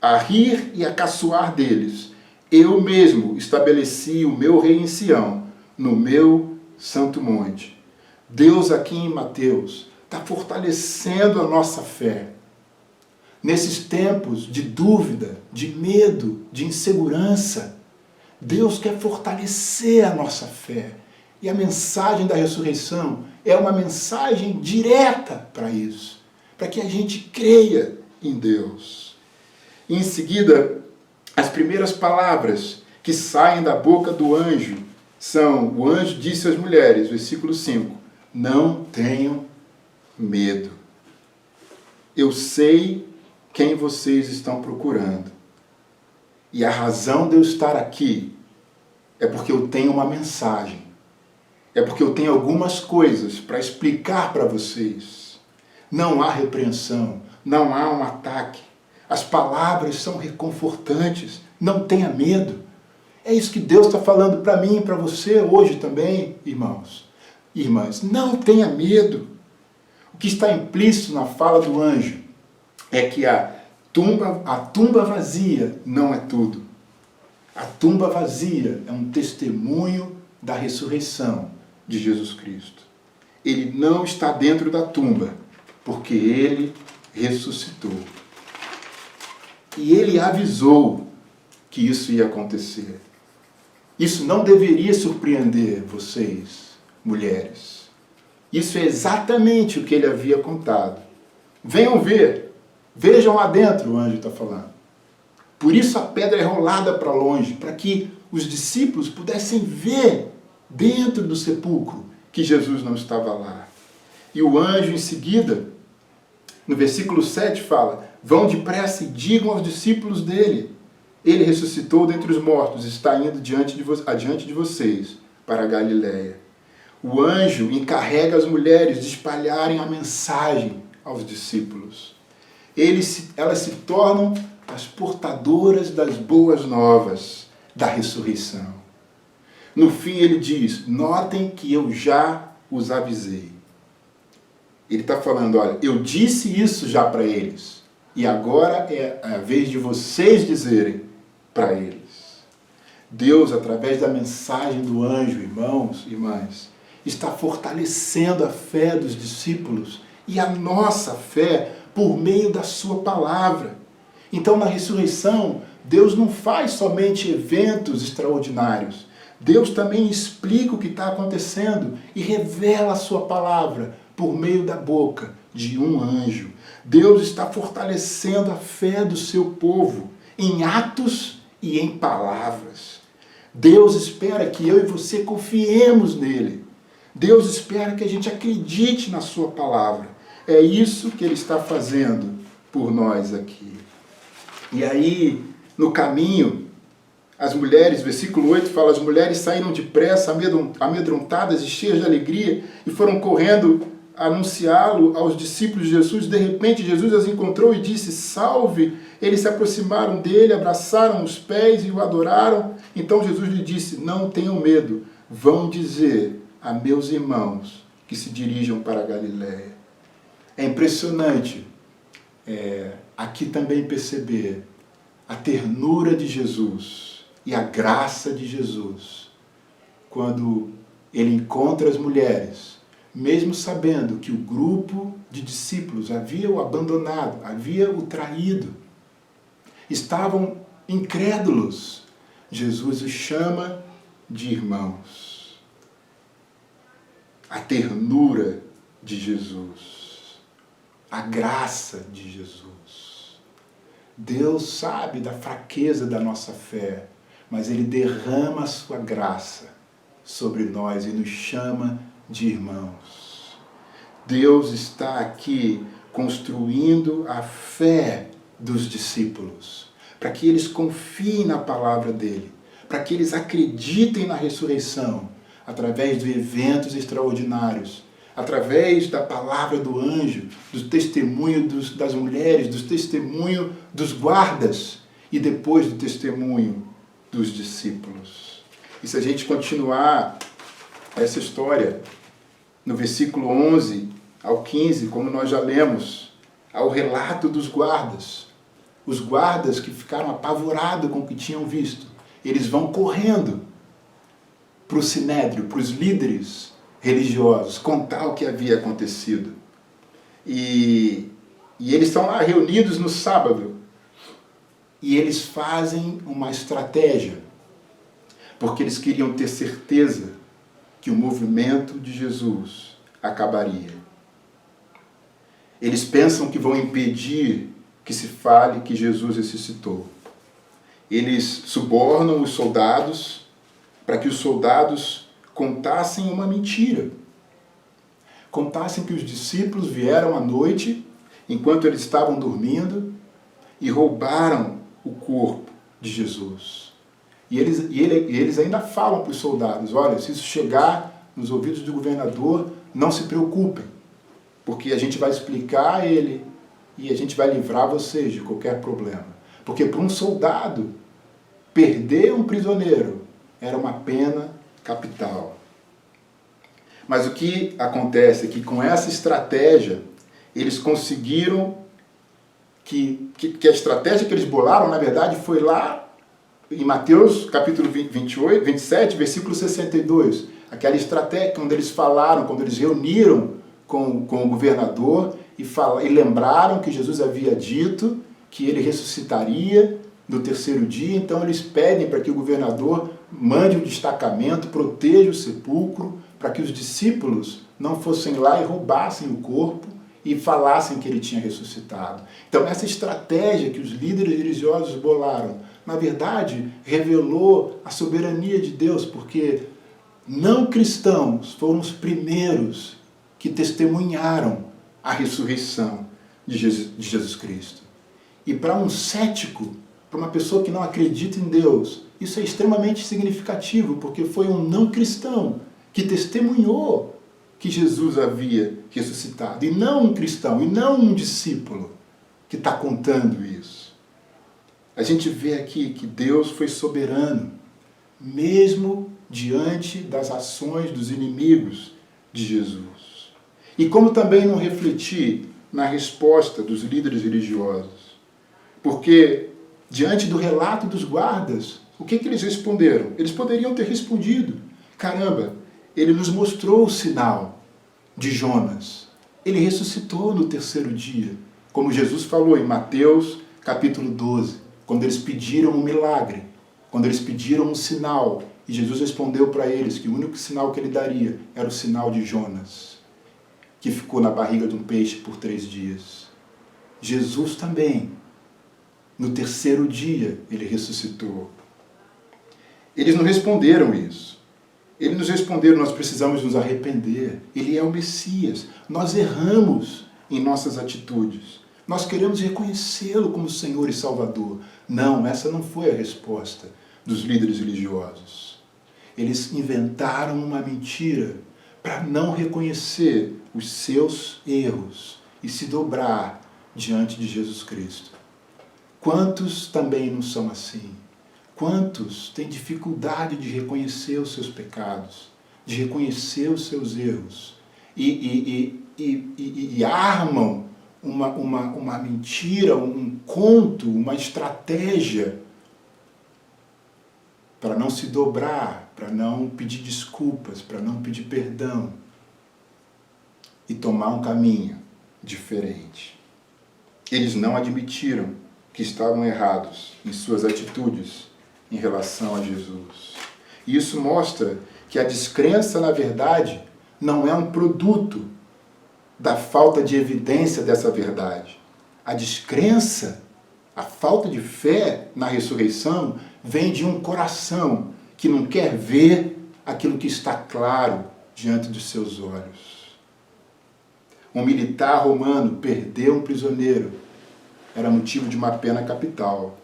a rir e a caçoar deles. Eu mesmo estabeleci o meu rei em Sião, no meu santo monte. Deus aqui em Mateus está fortalecendo a nossa fé. Nesses tempos de dúvida, de medo, de insegurança, Deus quer fortalecer a nossa fé. E a mensagem da ressurreição é uma mensagem direta para isso, para que a gente creia em Deus. E em seguida, as primeiras palavras que saem da boca do anjo são: o anjo disse às mulheres, versículo 5, não tenham medo. Eu sei quem vocês estão procurando. E a razão de eu estar aqui é porque eu tenho uma mensagem. É porque eu tenho algumas coisas para explicar para vocês. Não há repreensão, não há um ataque. As palavras são reconfortantes. Não tenha medo. É isso que Deus está falando para mim e para você hoje também, irmãos e irmãs. Não tenha medo. O que está implícito na fala do anjo é que a tumba vazia não é tudo. A tumba vazia é um testemunho da ressurreição de Jesus Cristo. Ele não está dentro da tumba, porque ele ressuscitou. E ele avisou que isso ia acontecer. Isso não deveria surpreender vocês, mulheres. Isso é exatamente o que ele havia contado. Venham ver. Vejam lá dentro, o anjo está falando. Por isso a pedra é rolada para longe, para que os discípulos pudessem ver dentro do sepulcro que Jesus não estava lá. E o anjo em seguida, no versículo 7 fala: vão depressa e digam aos discípulos dele, ele ressuscitou dentre os mortos, está indo adiante de vocês para a Galileia. O anjo encarrega as mulheres de espalharem a mensagem aos discípulos. Elas se tornam as portadoras das boas novas da ressurreição. No fim ele diz: notem que eu já os avisei. Ele está falando: olha, eu disse isso já para eles, e agora é a vez de vocês dizerem para eles. Deus, através da mensagem do anjo, irmãos e irmãs, está fortalecendo a fé dos discípulos e a nossa fé por meio da sua palavra. Então, na ressurreição, Deus não faz somente eventos extraordinários. Deus também explica o que está acontecendo e revela a sua palavra por meio da boca de um anjo. Deus está fortalecendo a fé do seu povo em atos e em palavras. Deus espera que eu e você confiemos nele. Deus espera que a gente acredite na sua palavra. É isso que ele está fazendo por nós aqui. E aí, no caminho, as mulheres, versículo 8 fala, as mulheres saíram depressa, amedrontadas e cheias de alegria, e foram correndo a anunciá-lo aos discípulos de Jesus. De repente, Jesus as encontrou e disse, salve! Eles se aproximaram dele, abraçaram os pés e o adoraram. Então Jesus lhe disse, não tenham medo, vão dizer a meus irmãos que se dirijam para a Galiléia. É impressionante aqui também perceber a ternura de Jesus e a graça de Jesus quando ele encontra as mulheres, mesmo sabendo que o grupo de discípulos havia o abandonado, havia o traído, estavam incrédulos. Jesus os chama de irmãos. A ternura de Jesus, a graça de Jesus. Deus sabe da fraqueza da nossa fé, mas ele derrama a sua graça sobre nós e nos chama de irmãos. Deus está aqui construindo a fé dos discípulos, para que eles confiem na palavra dele, para que eles acreditem na ressurreição, através de eventos extraordinários, através da palavra do anjo, do testemunho das mulheres, do testemunho dos guardas e depois do testemunho dos discípulos. E se a gente continuar essa história, no versículo 11 ao 15, como nós já lemos, ao relato dos guardas. Os guardas que ficaram apavorados com o que tinham visto, eles vão correndo para o sinédrio, para os líderes religiosos, contar o que havia acontecido. E eles estão lá reunidos no sábado. E eles fazem uma estratégia, porque eles queriam ter certeza que o movimento de Jesus acabaria. Eles pensam que vão impedir que se fale que Jesus ressuscitou. Eles subornam os soldados para que os soldados contassem uma mentira. Contassem que os discípulos vieram à noite, enquanto eles estavam dormindo, e roubaram o corpo de Jesus. E eles ainda falam para os soldados, olha, se isso chegar nos ouvidos do governador, não se preocupem, porque a gente vai explicar a ele e a gente vai livrar vocês de qualquer problema. Porque para um soldado, perder um prisioneiro era uma pena capital. Mas o que acontece é que com essa estratégia, eles conseguiram que a estratégia que eles bolaram, na verdade, foi lá em Mateus capítulo 27, versículo 62. Aquela estratégia quando eles falaram, quando eles reuniram com o governador e lembraram que Jesus havia dito que ele ressuscitaria no terceiro dia. Então eles pedem para que o governador mande um destacamento, proteja o sepulcro, para que os discípulos não fossem lá e roubassem o corpo e falassem que ele tinha ressuscitado. Então essa estratégia que os líderes religiosos bolaram, na verdade, revelou a soberania de Deus, porque não cristãos foram os primeiros que testemunharam a ressurreição de Jesus Cristo. E para um cético, para uma pessoa que não acredita em Deus, isso é extremamente significativo, porque foi um não cristão que testemunhou que Jesus havia ressuscitado, e não um cristão, e não um discípulo que está contando isso. A gente vê aqui que Deus foi soberano, mesmo diante das ações dos inimigos de Jesus. E como também não refletir na resposta dos líderes religiosos? Porque, diante do relato dos guardas, o que eles responderam? Eles poderiam ter respondido, caramba, ele nos mostrou o sinal de Jonas. Ele ressuscitou no terceiro dia, como Jesus falou em Mateus capítulo 12, quando eles pediram um milagre, quando eles pediram um sinal, e Jesus respondeu para eles que o único sinal que ele daria era o sinal de Jonas, que ficou na barriga de um peixe por 3 dias. Jesus também, no terceiro dia, ele ressuscitou. Eles não responderam isso. Eles nos responderam, nós precisamos nos arrepender. Ele é o Messias. Nós erramos em nossas atitudes. Nós queremos reconhecê-lo como Senhor e Salvador. Não, essa não foi a resposta dos líderes religiosos. Eles inventaram uma mentira para não reconhecer os seus erros e se dobrar diante de Jesus Cristo. Quantos também não são assim? Quantos têm dificuldade de reconhecer os seus pecados, de reconhecer os seus erros e armam uma mentira, um conto, uma estratégia para não se dobrar, para não pedir desculpas, para não pedir perdão e tomar um caminho diferente. Eles não admitiram que estavam errados em suas atitudes em relação a Jesus. E isso mostra que a descrença, na verdade, não é um produto da falta de evidência dessa verdade. A descrença, a falta de fé na ressurreição, vem de um coração que não quer ver aquilo que está claro diante dos seus olhos. Um militar romano perdeu um prisioneiro. Era motivo de uma pena capital.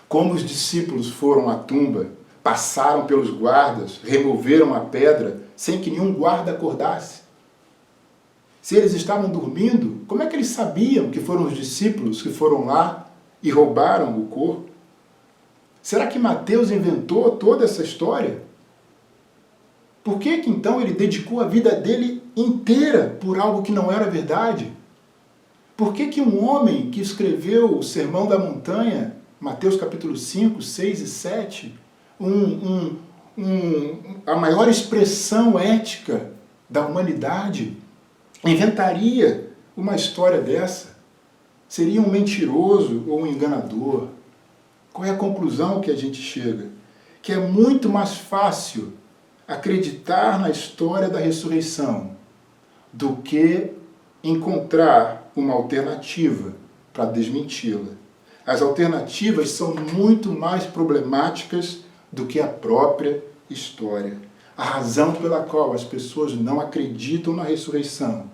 Como os discípulos foram à tumba, passaram pelos guardas, removeram a pedra, sem que nenhum guarda acordasse. Se eles estavam dormindo, como é que eles sabiam que foram os discípulos que foram lá e roubaram o corpo? Será que Mateus inventou toda essa história? Por que então ele dedicou a vida dele inteira por algo que não era verdade? Por que um homem que escreveu o Sermão da Montanha, Mateus capítulo 5, 6 e 7, a maior expressão ética da humanidade, inventaria uma história dessa? Seria um mentiroso ou um enganador? Qual é a conclusão que a gente chega? Que é muito mais fácil acreditar na história da ressurreição do que encontrar uma alternativa para desmenti-la. As alternativas são muito mais problemáticas do que a própria história. A razão pela qual as pessoas não acreditam na ressurreição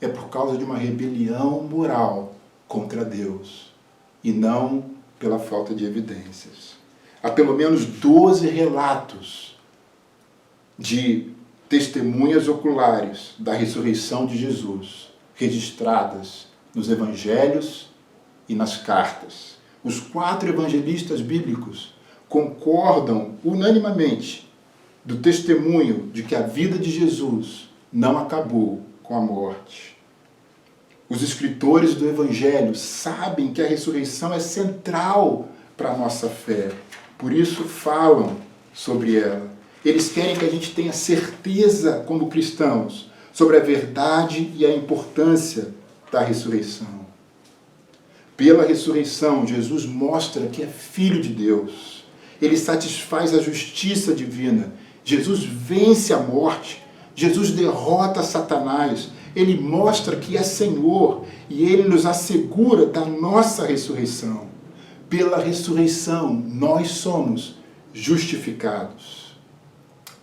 é por causa de uma rebelião moral contra Deus e não pela falta de evidências. Há pelo menos 12 relatos de testemunhas oculares da ressurreição de Jesus, registradas nos evangelhos e nas cartas. Os 4 evangelistas bíblicos concordam unanimemente do testemunho de que a vida de Jesus não acabou com a morte. Os escritores do Evangelho sabem que a ressurreição é central para a nossa fé. Por isso falam sobre ela. Eles querem que a gente tenha certeza, como cristãos, sobre a verdade e a importância da ressurreição. Pela ressurreição, Jesus mostra que é Filho de Deus. Ele satisfaz a justiça divina. Jesus vence a morte. Jesus derrota Satanás. Ele mostra que é Senhor e Ele nos assegura da nossa ressurreição. Pela ressurreição, nós somos justificados.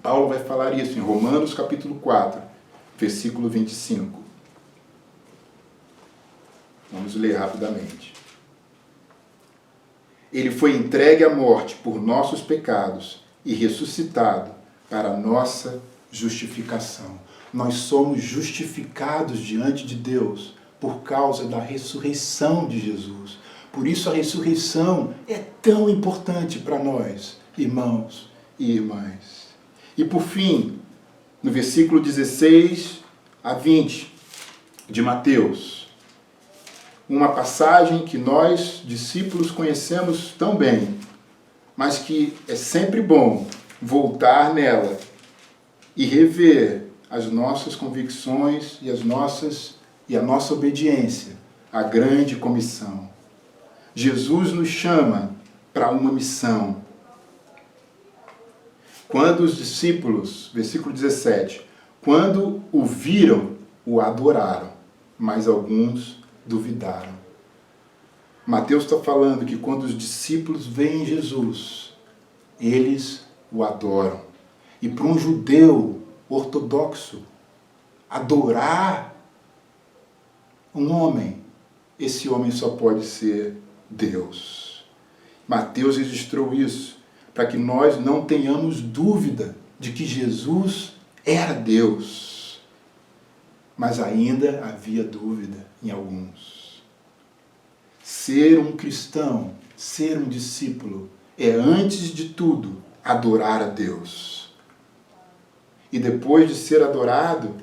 Paulo vai falar isso em Romanos capítulo 4, versículo 25. Vamos ler rapidamente. Ele foi entregue à morte por nossos pecados e ressuscitado para a nossa justificação. Nós somos justificados diante de Deus por causa da ressurreição de Jesus. Por isso a ressurreição é tão importante para nós, irmãos e irmãs. E por fim, no versículo 16 a 20 de Mateus, uma passagem que nós, discípulos, conhecemos tão bem, mas que é sempre bom voltar nela e rever as nossas convicções e a nossa obediência à grande comissão. Jesus nos chama para uma missão. Quando os discípulos, versículo 17, quando o viram, o adoraram, mas alguns duvidaram. Mateus está falando que quando os discípulos veem Jesus, eles o adoram. E para um judeu ortodoxo, adorar um homem, esse homem só pode ser Deus. Mateus registrou isso para que nós não tenhamos dúvida de que Jesus era Deus. Mas ainda havia dúvida em alguns. Ser um cristão, ser um discípulo, é antes de tudo adorar a Deus. E depois de ser adorado,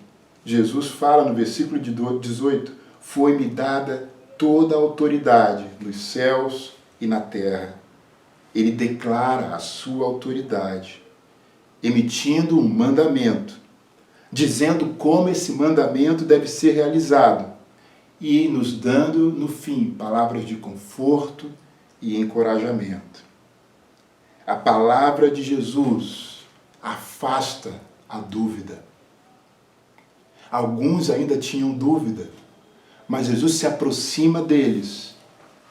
Jesus fala no versículo 18, foi-me dada toda a autoridade nos céus e na terra. Ele declara a sua autoridade, emitindo um mandamento, dizendo como esse mandamento deve ser realizado e nos dando, no fim, palavras de conforto e encorajamento. A palavra de Jesus afasta a dúvida. Alguns ainda tinham dúvida, mas Jesus se aproxima deles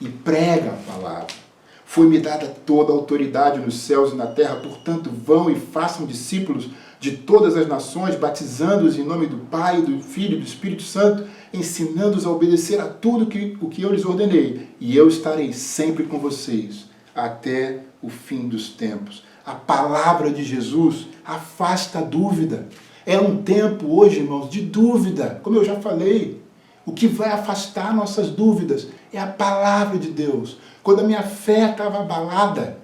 e prega a palavra. Foi-me dada toda a autoridade nos céus e na terra, portanto, vão e façam discípulos de todas as nações, batizando-os em nome do Pai, do Filho e do Espírito Santo, ensinando-os a obedecer a tudo o que eu lhes ordenei. E eu estarei sempre com vocês, até o fim dos tempos. A palavra de Jesus afasta a dúvida. É um tempo hoje, irmãos, de dúvida. Como eu já falei, o que vai afastar nossas dúvidas é a palavra de Deus. Quando a minha fé estava abalada,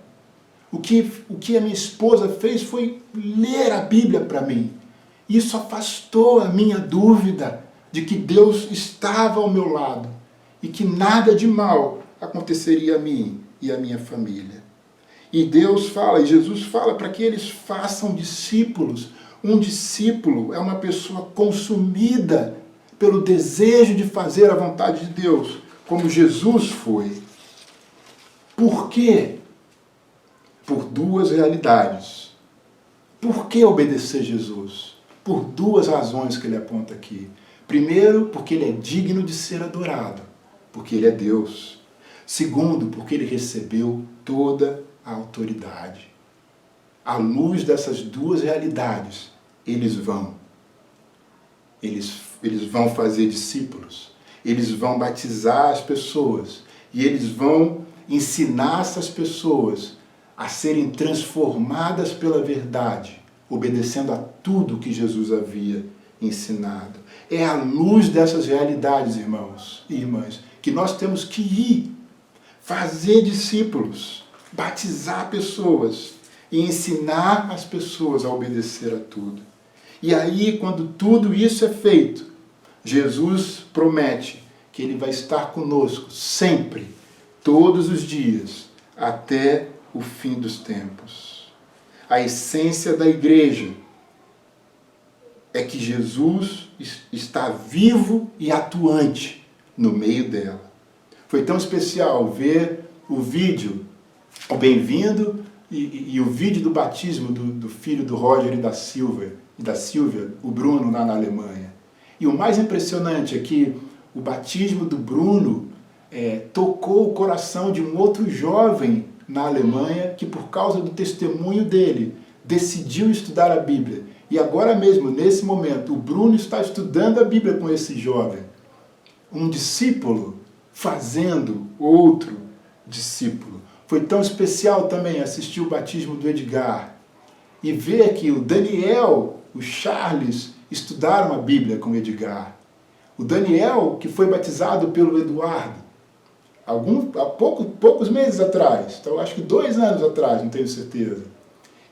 o que a minha esposa fez foi ler a Bíblia para mim. Isso afastou a minha dúvida de que Deus estava ao meu lado e que nada de mal aconteceria a mim e a minha família. E Deus fala, e Jesus fala para que eles façam discípulos. Um discípulo é uma pessoa consumida pelo desejo de fazer a vontade de Deus, como Jesus foi. Por quê? Por duas realidades. Por que obedecer Jesus? Por duas razões que ele aponta aqui. Primeiro, porque ele é digno de ser adorado, porque ele é Deus. Segundo, porque ele recebeu toda a autoridade. À luz dessas duas realidades, eles vão fazer discípulos, eles vão batizar as pessoas e eles vão ensinar essas pessoas a serem transformadas pela verdade, obedecendo a tudo que Jesus havia ensinado. É à luz dessas realidades, irmãos e irmãs, que nós temos que ir fazer discípulos, batizar pessoas e ensinar as pessoas a obedecer a tudo. E aí, quando tudo isso é feito, Jesus promete que ele vai estar conosco sempre, todos os dias, até o fim dos tempos. A essência da igreja é que Jesus está vivo e atuante no meio dela. Foi tão especial ver o vídeo, o bem-vindo e o vídeo do batismo do filho do Roger e da Silvia, o Bruno, lá na Alemanha. E o mais impressionante é que o batismo do Bruno tocou o coração de um outro jovem na Alemanha que, por causa do testemunho dele, decidiu estudar a Bíblia. E agora mesmo, nesse momento, o Bruno está estudando a Bíblia com esse jovem. Um discípulo fazendo outro discípulo. Foi tão especial também assistir o batismo do Edgar e ver que o Daniel, o Charles, estudaram a Bíblia com o Edgar. O Daniel, que foi batizado pelo Eduardo, há poucos meses atrás, então acho que 2 anos atrás, não tenho certeza.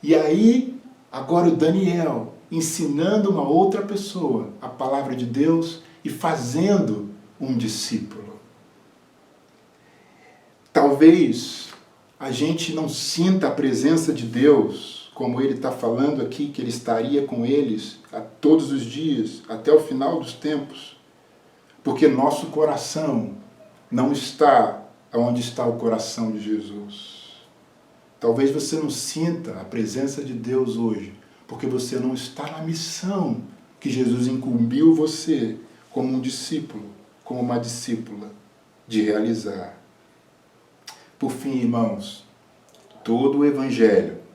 E aí, agora o Daniel, ensinando uma outra pessoa a palavra de Deus e fazendo um discípulo. Talvez a gente não sinta a presença de Deus como ele está falando aqui, que ele estaria com eles a todos os dias, até o final dos tempos, porque nosso coração não está onde está o coração de Jesus. Talvez você não sinta a presença de Deus hoje, porque você não está na missão que Jesus incumbiu você como um discípulo, como uma discípula, de realizar. Por fim, irmãos, todo o Evangelho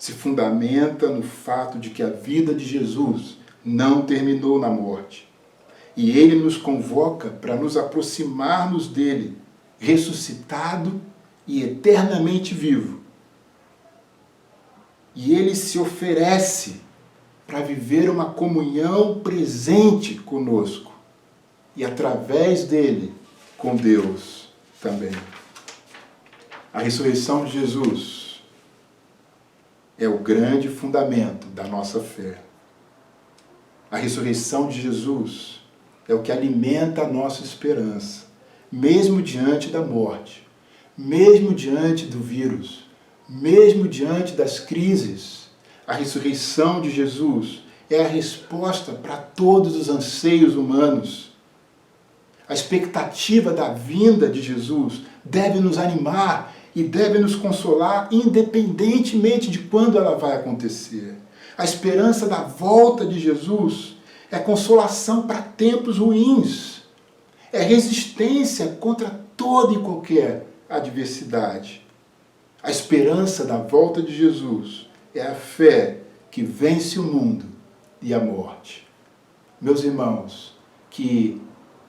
se fundamenta no fato de que a vida de Jesus não terminou na morte. E ele nos convoca para nos aproximarmos dele, ressuscitado e eternamente vivo. E ele se oferece para viver uma comunhão presente conosco e através dele com Deus também. A ressurreição de Jesus é o grande fundamento da nossa fé. A ressurreição de Jesus é o que alimenta a nossa esperança, mesmo diante da morte, mesmo diante do vírus, mesmo diante das crises. A ressurreição de Jesus é a resposta para todos os anseios humanos. A expectativa da vinda de Jesus deve nos animar e deve nos consolar, independentemente de quando ela vai acontecer. A esperança da volta de Jesus é consolação para tempos ruins. É resistência contra toda e qualquer adversidade. A esperança da volta de Jesus é a fé que vence o mundo e a morte. Meus irmãos, que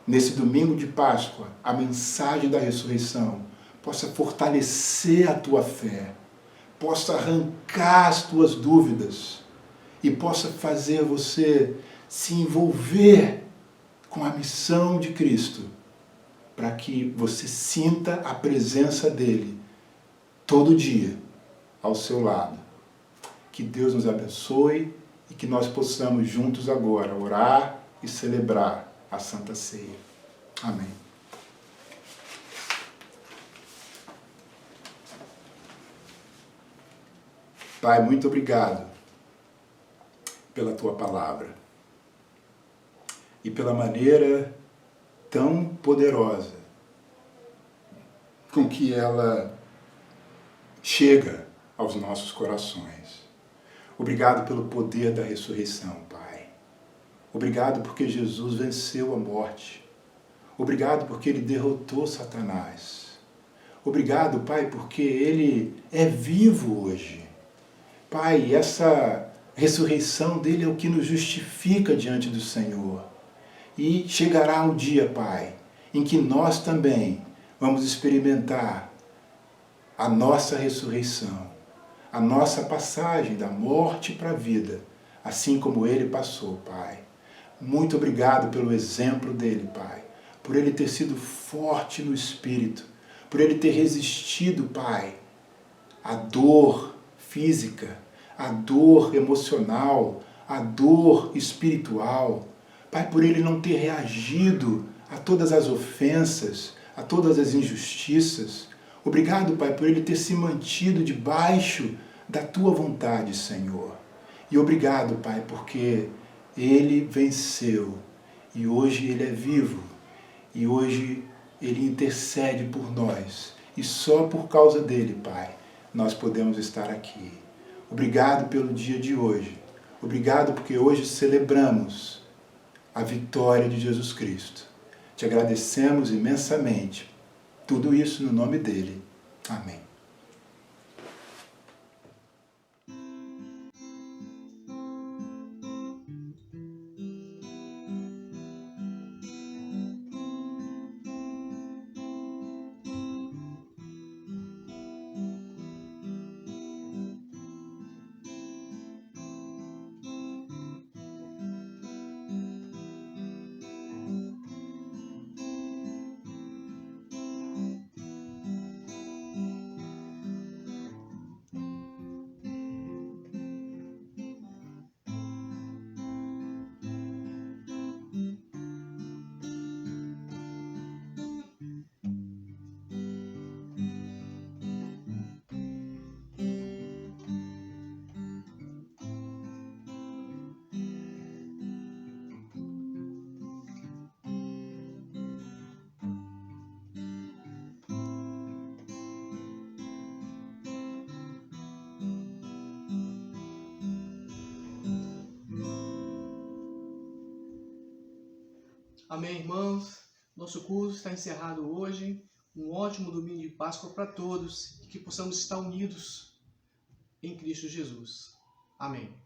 nesse domingo de Páscoa a mensagem da ressurreição possa fortalecer a tua fé, possa arrancar as tuas dúvidas e possa fazer você se envolver com a missão de Cristo, para que você sinta a presença dele todo dia ao seu lado. Que Deus nos abençoe e que nós possamos juntos agora orar e celebrar a Santa Ceia. Amém. Pai, muito obrigado pela tua palavra e pela maneira tão poderosa com que ela chega aos nossos corações. Obrigado pelo poder da ressurreição, Pai. Obrigado porque Jesus venceu a morte. Obrigado porque ele derrotou Satanás. Obrigado, Pai, porque ele é vivo hoje. Pai, essa ressurreição dele é o que nos justifica diante do Senhor. E chegará um dia, Pai, em que nós também vamos experimentar a nossa ressurreição, a nossa passagem da morte para a vida, assim como ele passou, Pai. Muito obrigado pelo exemplo dele, Pai, por ele ter sido forte no espírito, por ele ter resistido, Pai, à dor física, à dor emocional, à dor espiritual. Pai, por ele não ter reagido a todas as ofensas, a todas as injustiças. Obrigado, Pai, por ele ter se mantido debaixo da tua vontade, Senhor. E obrigado, Pai, porque ele venceu e hoje ele é vivo e hoje ele intercede por nós. E só por causa dele, Pai, nós podemos estar aqui. Obrigado pelo dia de hoje. Obrigado porque hoje celebramos a vitória de Jesus Cristo. Te agradecemos imensamente. Tudo isso no nome dele. Amém. Amém, irmãos? Nosso curso está encerrado hoje. Um ótimo domingo de Páscoa para todos e que possamos estar unidos em Cristo Jesus. Amém.